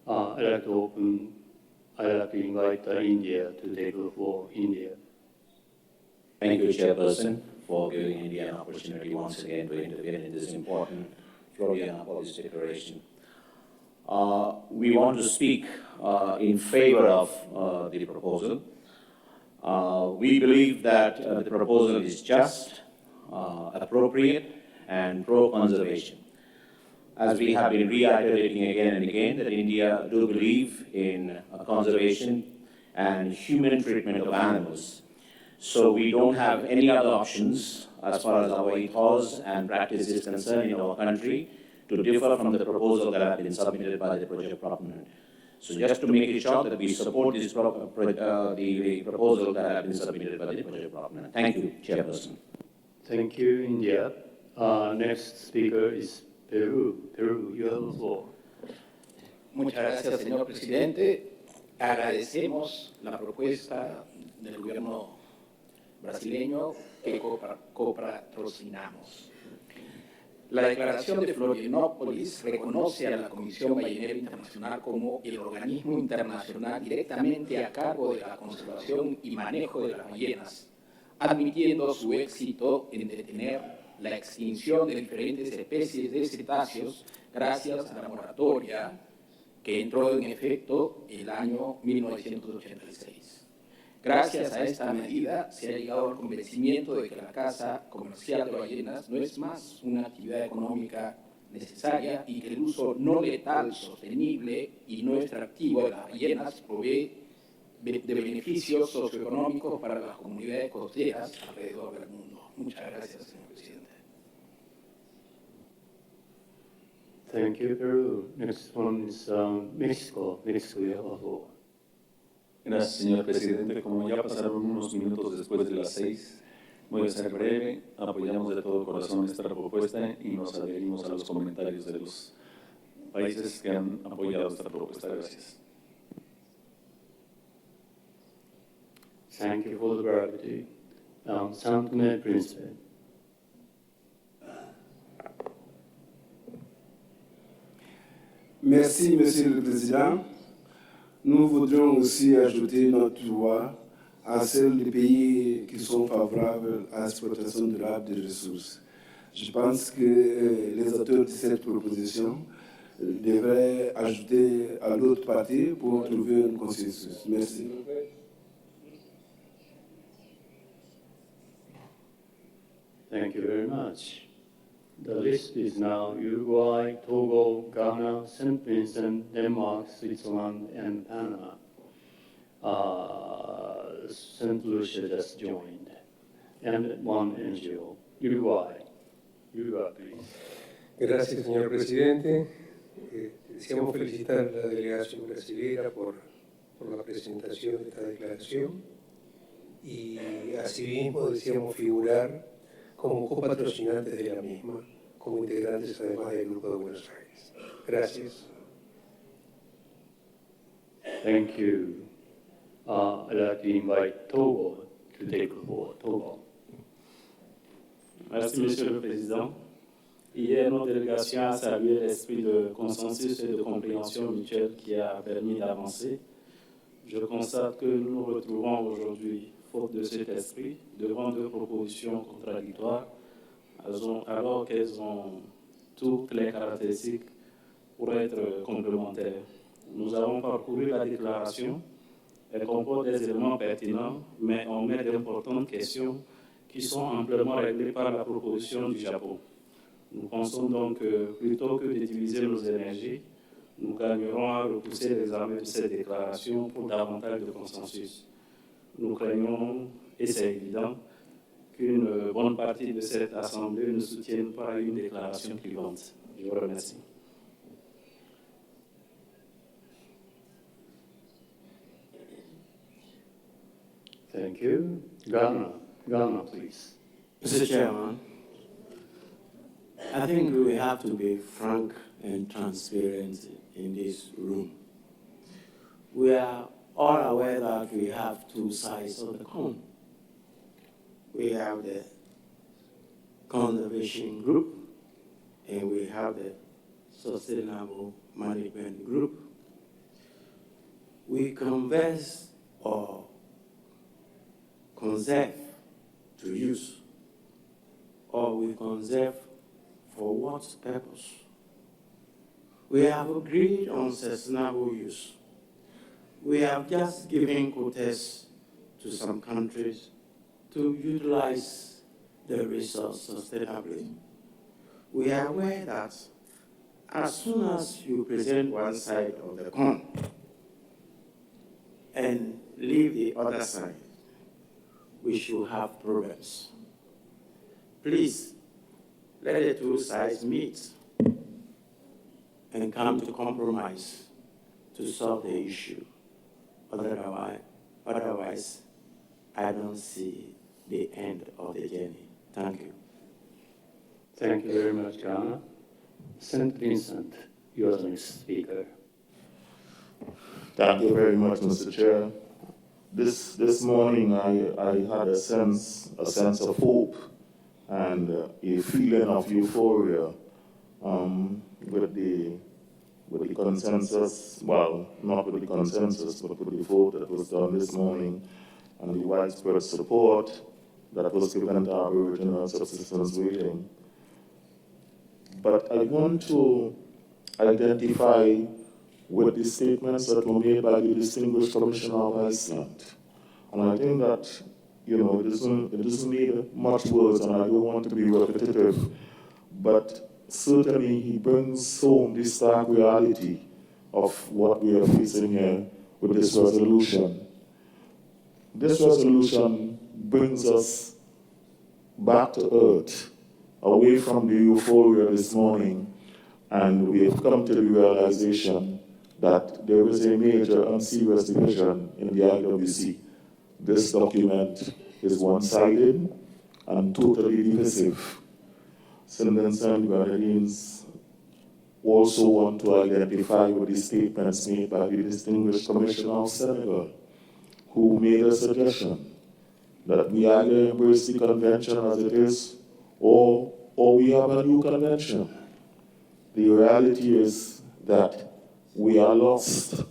I'd like to invite India to take the floor. India. Thank you, Chairperson, for giving India an opportunity once again to intervene in this important Florianópolis declaration. We want to speak in favor of the proposal. We believe that the proposal is just, appropriate, and pro-conservation. As we have been reiterating again and again, that India do believe in conservation and human treatment of animals. So we don't have any other options as far as our ethos and practice is concerned in our country to differ from the proposal that have been submitted by the project proponent. So just to make it short, that we support this the proposal that have been submitted by the project proponent. Thank you, Chairperson. Thank you, India. Next speaker is Peru. Peru, you have the floor. Muchas gracias, señor presidente. Agradecemos la propuesta del gobierno brasileño que copatrocinamos. La Declaración de Florianópolis reconoce a la Comisión Ballenera Internacional como el organismo internacional directamente a cargo de la conservación y manejo de las ballenas, admitiendo su éxito en detener la extinción de diferentes especies de cetáceos gracias a la moratoria que entró en efecto el año 1986. Gracias a esta medida se ha llegado al convencimiento de que la caza comercial de ballenas no es más una actividad económica necesaria y que el uso no letal, sostenible y no extractivo de las ballenas provee de beneficios socioeconómicos para las comunidades costeras alrededor del mundo. Muchas gracias, señor presidente. Thank you, Peru. Next one is Mexico. Mexico, you have a floor. Gracias, señor presidente. Como ya pasaron unos minutos después de las 6, voy a ser breve. Apoyamos de todo corazón esta propuesta y nos adherimos a los comentarios de los países que han apoyado esta propuesta. Gracias. Thank you for the brevity. San Tomé Príncipe. Merci, Monsieur le Président. Nous voudrions aussi ajouter notre voix à celle des pays qui sont favorables à l'exploitation durable des ressources. Je pense que les auteurs de cette proposition devraient ajouter à l'autre partie pour trouver un consensus. Merci. Thank you very much. The list is now Uruguay, Togo, Ghana, St. Vincent, Denmark, Switzerland, and Panama. St. Lucia just joined. And one NGO, Uruguay. Uruguay, please. Gracias, señor presidente. Deseamos felicitar a la delegación brasilera por la presentación de esta declaración y asimismo deseamos figurar como copatrocinantes de la misma, como integrantes además del Grupo de Buenos Aires. Gracias. Thank you. I'd like to invite Togo to take the floor. Togo. Merci, Monsieur le Président. Hier, notre délégation a salué l'esprit de consensus et de compréhension mutuelle qui a permis d'avancer. Je constate que nous nous retrouvons aujourd'hui, faute de cet esprit, devant deux propositions contradictoires, alors qu'elles ont toutes les caractéristiques pour être complémentaires. Nous avons parcouru la déclaration. Elle comporte des éléments pertinents, mais on met d'importantes questions qui sont amplement réglées par la proposition du Japon. Nous pensons donc que plutôt que d'utiliser nos énergies, nous gagnerons à repousser l'examen de cette déclaration pour davantage de consensus. Nous craignons, et c'est évident, qu'une bonne partie de cette Assemblée ne soutienne pas une déclaration clivante. Je vous remercie. Thank you. Ghana, please. Mr. Chairman, I think we have to be frank and transparent in this room. We are all aware that we have two sides of the coin. We have the conservation group and we have the sustainable management group. We converse or conserve to use, or we conserve for what purpose? We have agreed on sustainable use. We have just given quotas to some countries to utilize the resource sustainably. We are aware that as soon as you present one side of the coin and leave the other side, we should have problems. Please, let the two sides meet and come to compromise to solve the issue. Otherwise, I don't see the end of the journey. Thank you. Thank you very much, Ghana. St. Vincent, you are the next speaker. Thank you very much, Mr. Chair. This morning I had a sense of hope and a feeling of euphoria with the consensus, well, not with the consensus, but with the vote that was done this morning and the widespread support that was given to Aboriginal subsistence whaling. But I want to identify with the statements that were made by the distinguished Commissioner of Iceland. And I think that, it doesn't need much words, and I don't want to be repetitive, but certainly he brings home the stark reality of what we are facing here with this resolution. This resolution brings us back to earth, away from the euphoria this morning, and we have come to the realization that there is a major and serious division in the IWC. This document is one-sided and totally divisive. Sindans and Grenadines also want to identify with the statements made by the distinguished Commissioner of Senegal, who made a suggestion that we either embrace the convention as it is, or we have a new convention. The reality is that we are lost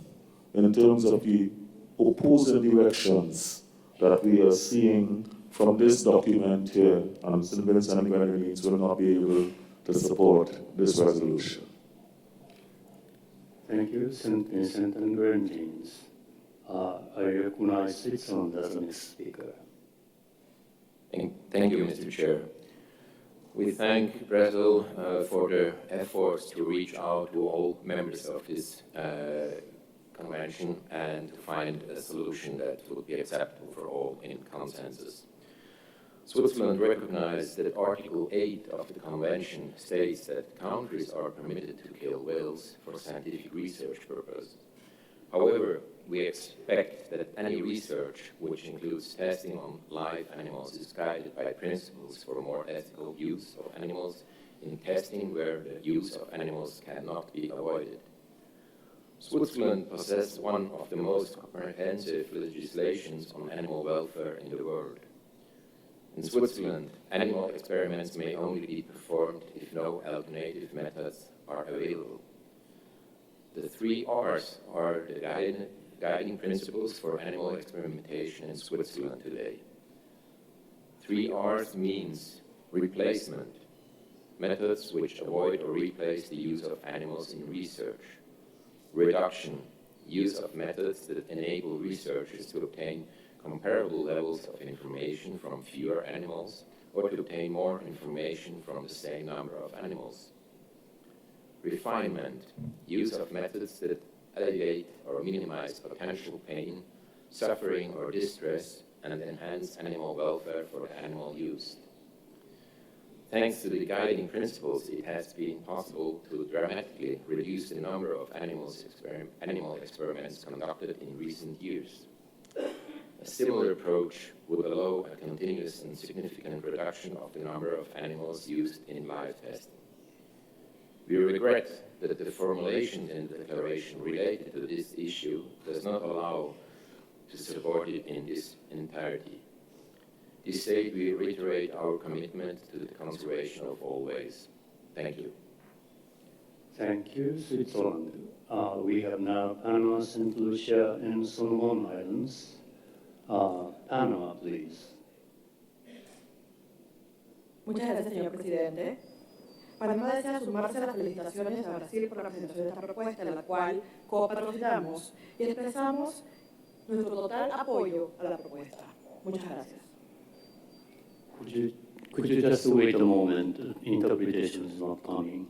in terms of the opposing directions that we are seeing from this document here, and St. Vincent and Grenadines will not be able to support this resolution. Thank you, St. Vincent and Grenadines. I recognize Switzerland as the next speaker. Thank you, Mr. Chair. We thank Brazil for their efforts to reach out to all members of this convention and to find a solution that would be acceptable for all in consensus. Switzerland recognized that Article 8 of the convention states that countries are permitted to kill whales for scientific research purposes. However, we expect that any research, which includes testing on live animals, is guided by principles for more ethical use of animals in testing where the use of animals cannot be avoided. Switzerland possesses one of the most comprehensive legislations on animal welfare in the world. In Switzerland, animal experiments may only be performed if no alternative methods are available. The 3 R's are the guiding principles for animal experimentation in Switzerland today. 3 R's means replacement, methods which avoid or replace the use of animals in research. Reduction, use of methods that enable researchers to obtain comparable levels of information from fewer animals or to obtain more information from the same number of animals. Refinement, use of methods that alleviate or minimize potential pain, suffering or distress, and enhance animal welfare for the animal used. Thanks to the guiding principles, it has been possible to dramatically reduce the number of animal experiments conducted in recent years. A similar approach would allow a continuous and significant reduction of the number of animals used in live testing. We regret that the formulation in the declaration related to this issue does not allow to support it in its entirety. This said, we reiterate our commitment to the conservation of all whales. Thank you. Thank you, Switzerland. We have now Panama, St. Lucia, and Solomon Islands. Panama, please. Muchas gracias, señor presidente. Panamá desea sumarse a las felicitaciones a Brasil por la presentación de esta propuesta, en la cual copatrocinamos y expresamos nuestro total apoyo a la propuesta. Muchas gracias. Could you just wait a moment? Interpretation is not coming.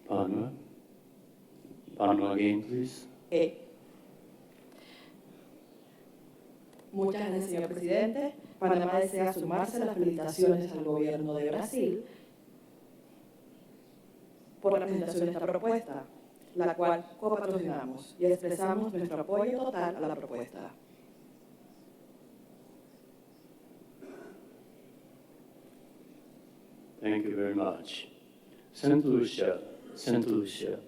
Panama. Panama again, please. Muchas gracias, señor presidente. Panamá desea sumarse a las felicitaciones al gobierno de Brasil por la presentación de esta propuesta, la cual copatrocinamos y expresamos nuestro apoyo total a la propuesta. Thank you very much. St. Lucia, St. Lucia.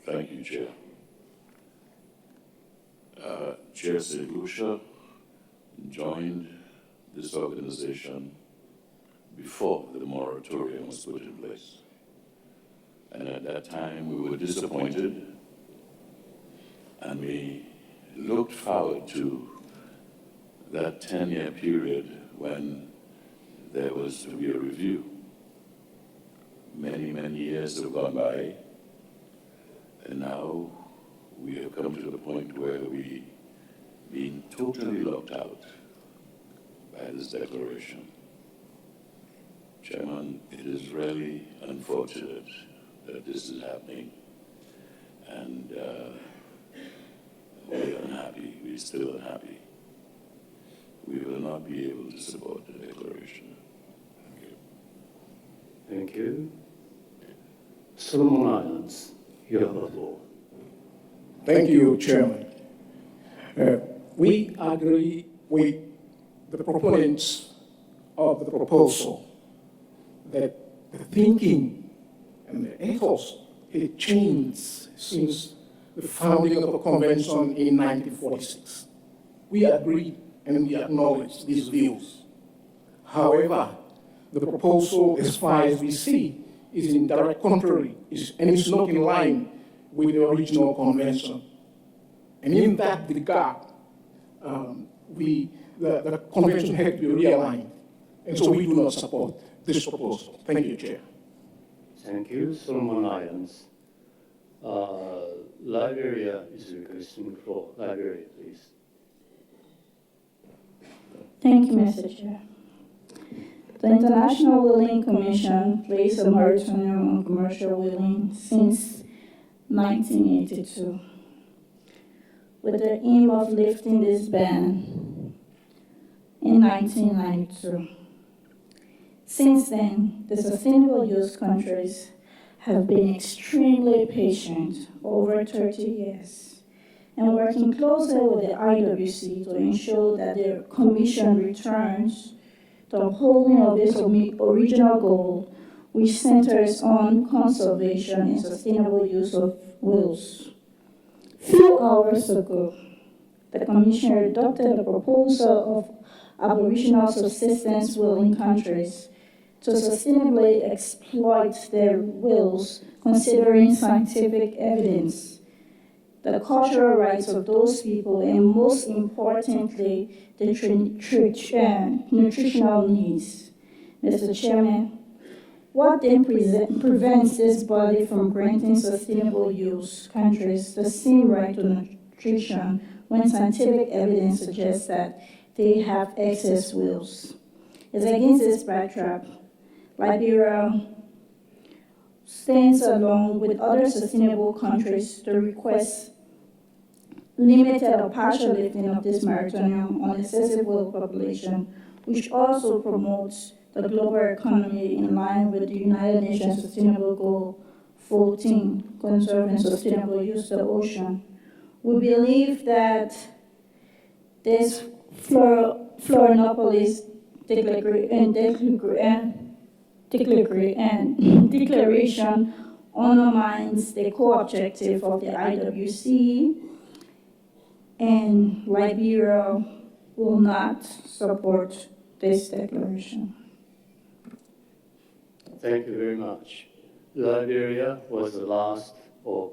Thank you, Chair. Chair St. Lucia joined this organization before the moratorium was put in place. And at that time, we were disappointed, and we looked forward to that 10-year period when there was to be a review. Many, many years have gone by, and now we have come to the point where we've been totally locked out by this declaration. Chairman, it is really unfortunate that this is happening, and we're unhappy, we're still unhappy. We will not be able to support the declaration. Thank you. Thank you. Solomon Islands, you have the floor. Thank you, Chairman. We agree with the proponents of the proposal that the thinking and the ethos had changed since the founding of the convention in 1946. We agree and we acknowledge these views. However, the proposal, as far as we see, is in direct contrary and is not in line with the original convention. And in that regard, the convention had to be realigned. And so we do not support this proposal. Thank you, Chair. Thank you. Solomon Islands. Liberia is requesting the floor. Liberia, please. Thank you, Mr. Chair. The International Whaling Commission placed a moratorium on commercial whaling since 1982, with the aim of lifting this ban in 1992. Since then, the sustainable use countries have been extremely patient over 30 years and working closely with the IWC to ensure that the Commission returns to the upholding of its original goal, which centers on conservation and sustainable use of whales. Few hours ago, the Commission adopted a proposal of Aboriginal subsistence whaling countries to sustainably exploit their whales, considering scientific evidence, the cultural rights of those people, and most importantly, the nutritional needs. Mr. Chairman, what then prevents this body from granting sustainable use countries the same right to nutrition when scientific evidence suggests that they have excess whales? It's against this backdrop, Liberia stands along with other sustainable countries to request limited or partial lifting of this moratorium on excessive whale population, which also promotes the global economy in line with the United Nations Sustainable Goal 14, conserve and sustainable use of the ocean. We believe that this Florianopolis declaration undermines the core objective of the IWC, and Liberia will not support this declaration. Thank you very much. Liberia was the last of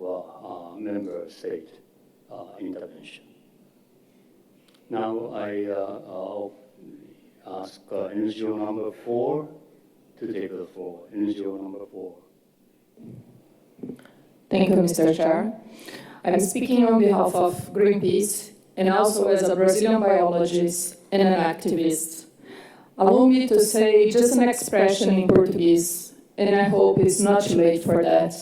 member state intervention. Now I'll ask NGO number 4 to take the floor. NGO number 4. Thank you, Mr. Chair. I'm speaking on behalf of Greenpeace and also as a Brazilian biologist and an activist. Allow me to say just an expression in Portuguese, and I hope it's not too late for that.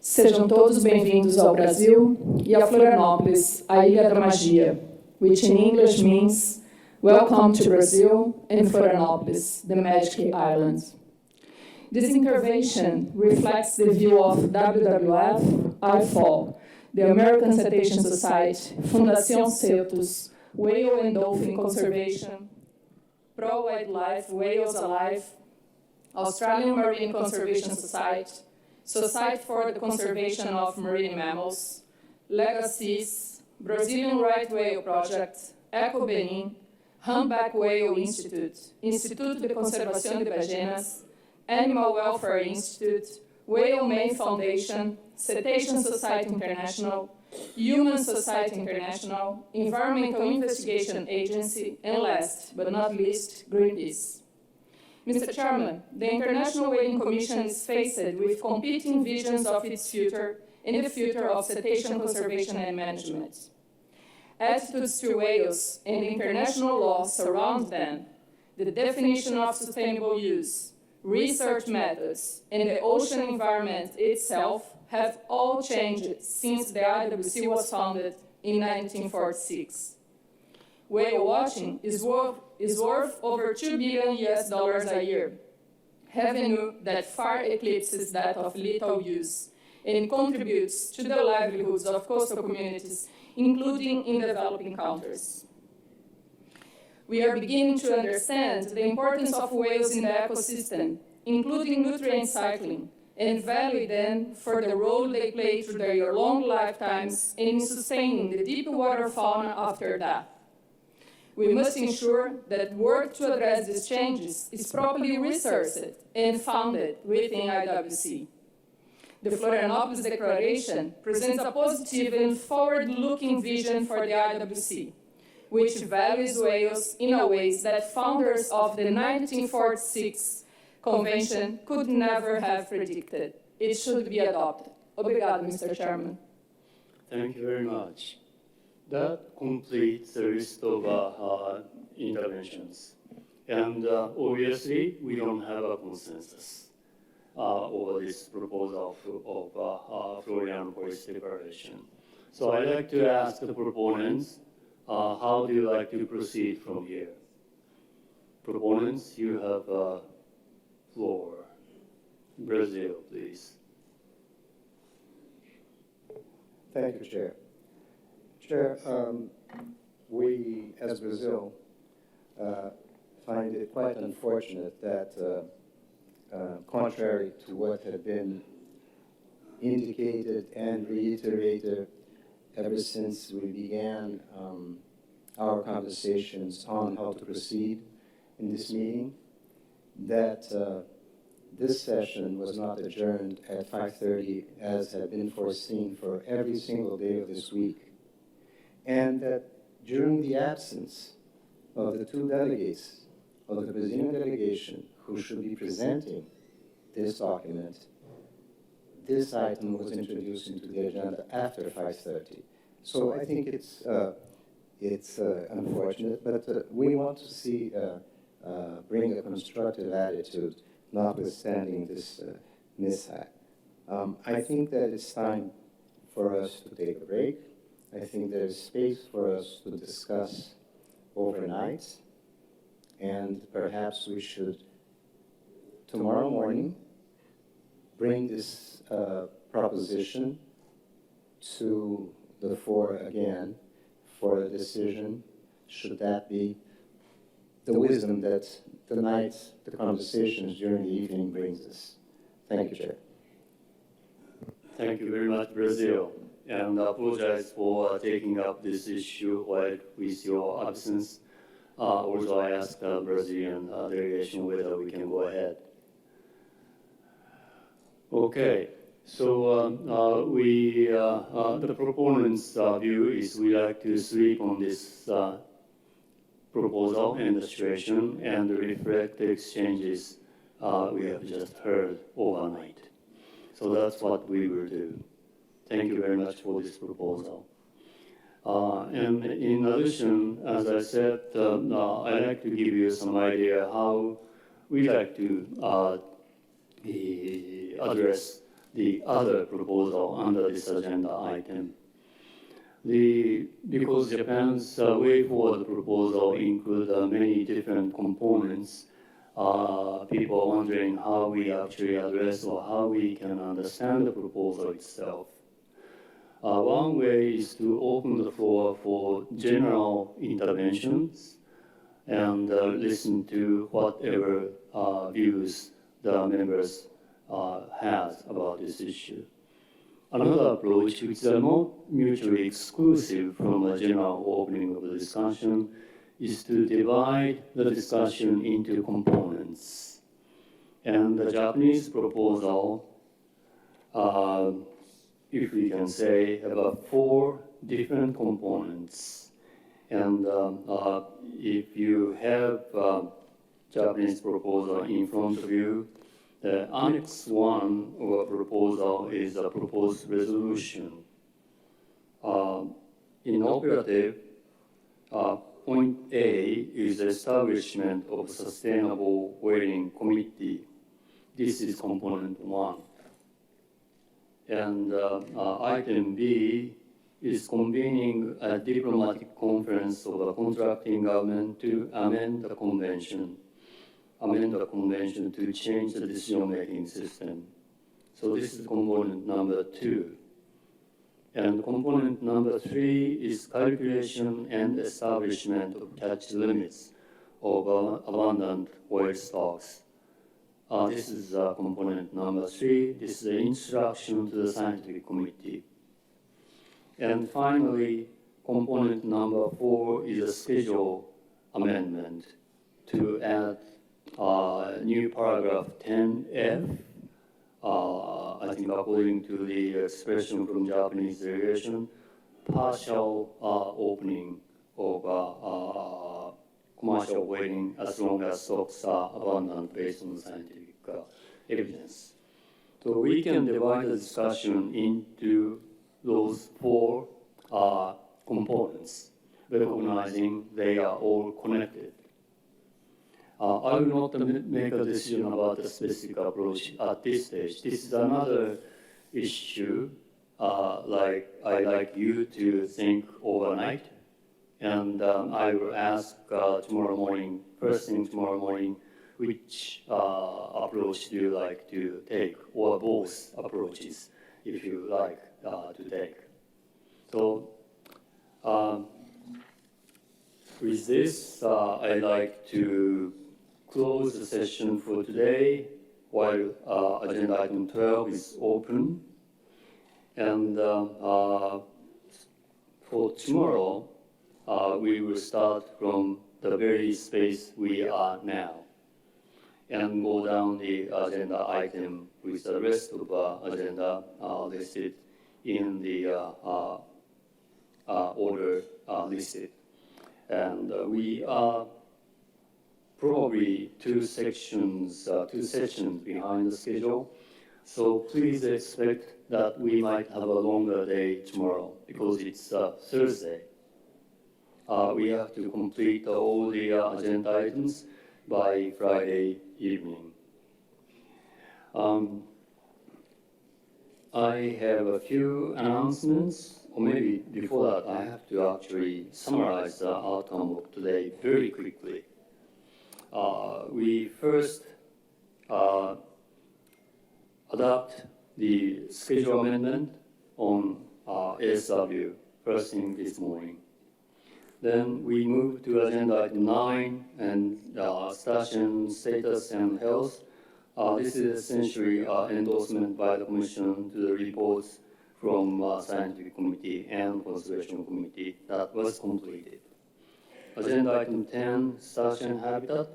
Sejam todos bem-vindos ao Brasil e a Florianópolis, a Ilha da Magia, which in English means welcome to Brazil and Florianópolis, the Magic Island. This intervention reflects the view of WWF, IFAW, the American Cetacean Society, Fundação Cetus, Whale and Dolphin Conservation, Pro-Wildlife, Whales Alive, Australian Marine Conservation Society, Society for the Conservation of Marine Mammals, Legacies, Brazilian Right Whale Project, Eco Benin, Humpback Whale Institute, Instituto de Conservação de Ballenas, Animal Welfare Institute, Whale Main Foundation, Cetacean Society International, Human Society International, Environmental Investigation Agency, and last but not least, Greenpeace. Mr. Chairman, the International Whaling Commission is faced with competing visions of its future and the future of cetacean conservation and management. Attitudes to whales and the international law surround them, the definition of sustainable use, research methods, and the ocean environment itself have all changed since the IWC was founded in 1946. Whale watching is worth over $2 billion a year, revenue that far eclipses that of lethal use and contributes to the livelihoods of coastal communities, including in developing countries. We are beginning to understand the importance of whales in the ecosystem, including nutrient cycling, and value them for the role they play through their long lifetimes in sustaining the deep water fauna after death. We must ensure that work to address these changes is properly researched and funded within IWC. The Florianópolis Declaration presents a positive and forward-looking vision for the IWC, which values whales in a way that founders of the 1946 Convention could never have predicted. It should be adopted. Obrigado, Mr. Chairman. Thank you very much. That completes the list of interventions. And obviously, we don't have a consensus over this proposal of Florianópolis Declaration. So I'd like to ask the proponents, how do you like to proceed from here? Proponents, you have floor. Brazil, please. Thank you, Chair. Chair, we, as Brazil, find it quite unfortunate that, contrary to what had been indicated and reiterated ever since we began our conversations on how to proceed in this meeting, that this session was not adjourned at 5:30 as had been foreseen for every single day of this week, and that during the absence of the two delegates of the Brazilian delegation who should be presenting this document, this item was introduced into the agenda after 5:30. So I think it's unfortunate, but we want to see bring a constructive attitude, notwithstanding this mishap. I think that it's time for us to take a break. I think there's space for us to discuss overnight, and perhaps we should, tomorrow morning, bring this proposition to the fore again for a decision, should that be the wisdom that the conversations during the evening brings us. Thank you, Chair. Thank you very much, Brazil. And I apologize for taking up this issue with your absence. Also, I asked the Brazilian delegation whether we can go ahead. Okay, so the proponent's view is we like to sleep on this proposal and the situation and reflect the exchanges we have just heard overnight. So that's what we will do. Thank you very much for this proposal. And in addition, as I said, I'd like to give you some idea how we like to address the other proposal under this agenda item. Because Japan's way forward proposal includes many different components, people are wondering how we actually address or how we can understand the proposal itself. One way is to open the floor for general interventions and listen to whatever views the members has about this issue. Another approach, which is not mutually exclusive from a general opening of the discussion, is to divide the discussion into components. And the Japanese proposal, if we can say, about 4 different components. And if you have Japanese proposal in front of you, the Annex 1 of a proposal is a proposed resolution. In operative, point A is establishment of sustainable whaling committee. This is component 1. And item B is convening a diplomatic conference of the contracting government to amend the convention to change the decision-making system. So this is component number 2. And component number 3 is calculation and establishment of catch limits of abundant whale stocks. This is component number 3. This is the instruction to the scientific committee. And finally, component number 4 is a schedule amendment to add new paragraph 10F. I think according to the expression from Japanese delegation, partial opening of commercial whaling as long as stocks are abundant based on scientific evidence. So we can divide the discussion into those 4 components, recognizing they are all connected. I will not make a decision about the specific approach at this stage. This is another issue I like you to think overnight. And I will ask tomorrow morning, first thing tomorrow morning, which approach do you like to take, or both approaches, if you like to take. So with this, I'd like to close the session for today while agenda item 12 is open. And for tomorrow, we will start from the very space we are now and go down the agenda item with the rest of the agenda listed in the order listed. And we are probably two sessions behind the schedule. So please expect that we might have a longer day tomorrow because it's Thursday. We have to complete all the agenda items by Friday evening. I have a few announcements, or maybe before that, I have to actually summarize the outcome of today very quickly. We first adopt the schedule amendment on ASW first thing this morning. Then we move to agenda item 9 and station status and health. This is essentially endorsement by the Commission to the reports from Scientific Committee and Conservation Committee that was completed. Agenda item 10, station habitat.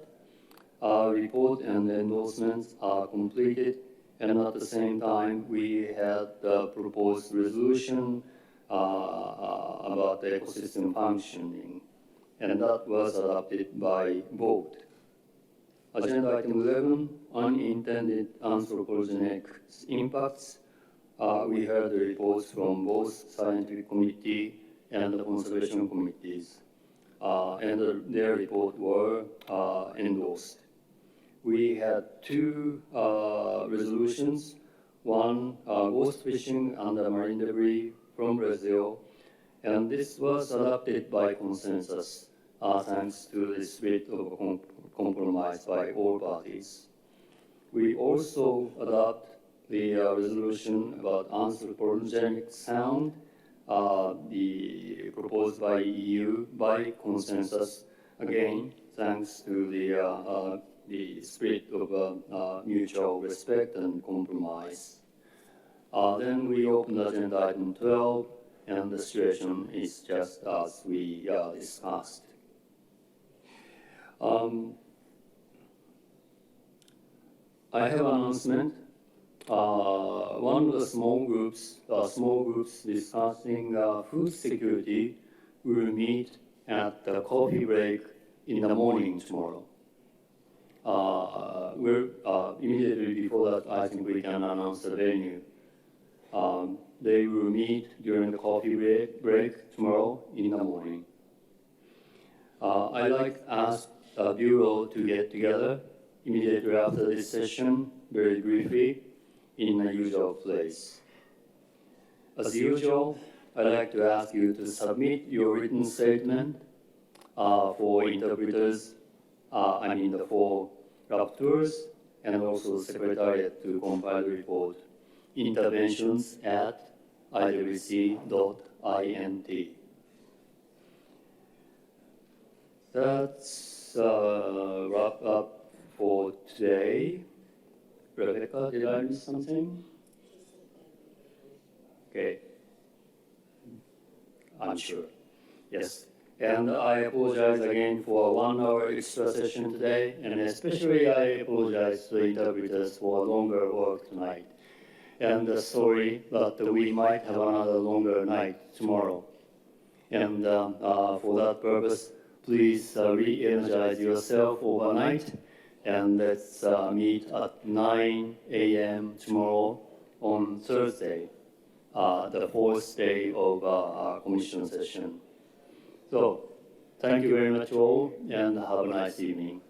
Report and endorsements are completed, and at the same time, we had the proposed resolution about the ecosystem functioning, and that was adopted by vote. Agenda item 11, unintended anthropogenic impacts. We heard the reports from both Scientific Committee and the Conservation Committees, and their report were endorsed. We had 2 resolutions. One, ghost fishing under marine debris from Brazil, and this was adopted by consensus thanks to the spirit of compromise by all parties. We also adopt the resolution about anthropogenic sound, proposed by EU by consensus, again thanks to the the spirit of mutual respect and compromise. Then we open agenda item 12, and the situation is just as we discussed. I have an announcement. One of the small groups discussing food security will meet at the coffee break in the morning tomorrow. Immediately before that, I think we can announce the venue. They will meet during the coffee break tomorrow in the morning. I'd like to ask the Bureau to get together immediately after this session, very briefly, in the usual place. As usual, I'd like to ask you to submit your written statement for interpreters, the four rapporteurs, and also the Secretariat to compile the report. Interventions at IWC.int. That's wrap up for today. Rebecca, did I miss something? Okay. I'm sure. Yes. And I apologize again for a 1 hour extra session today, and especially I apologize to the interpreters for longer work tonight. And sorry that we might have another longer night tomorrow. And for that purpose, please re-energize yourself overnight, and let's meet at 9 a.m. tomorrow on Thursday, the fourth day of our commission session. So, thank you very much all, and have a nice evening.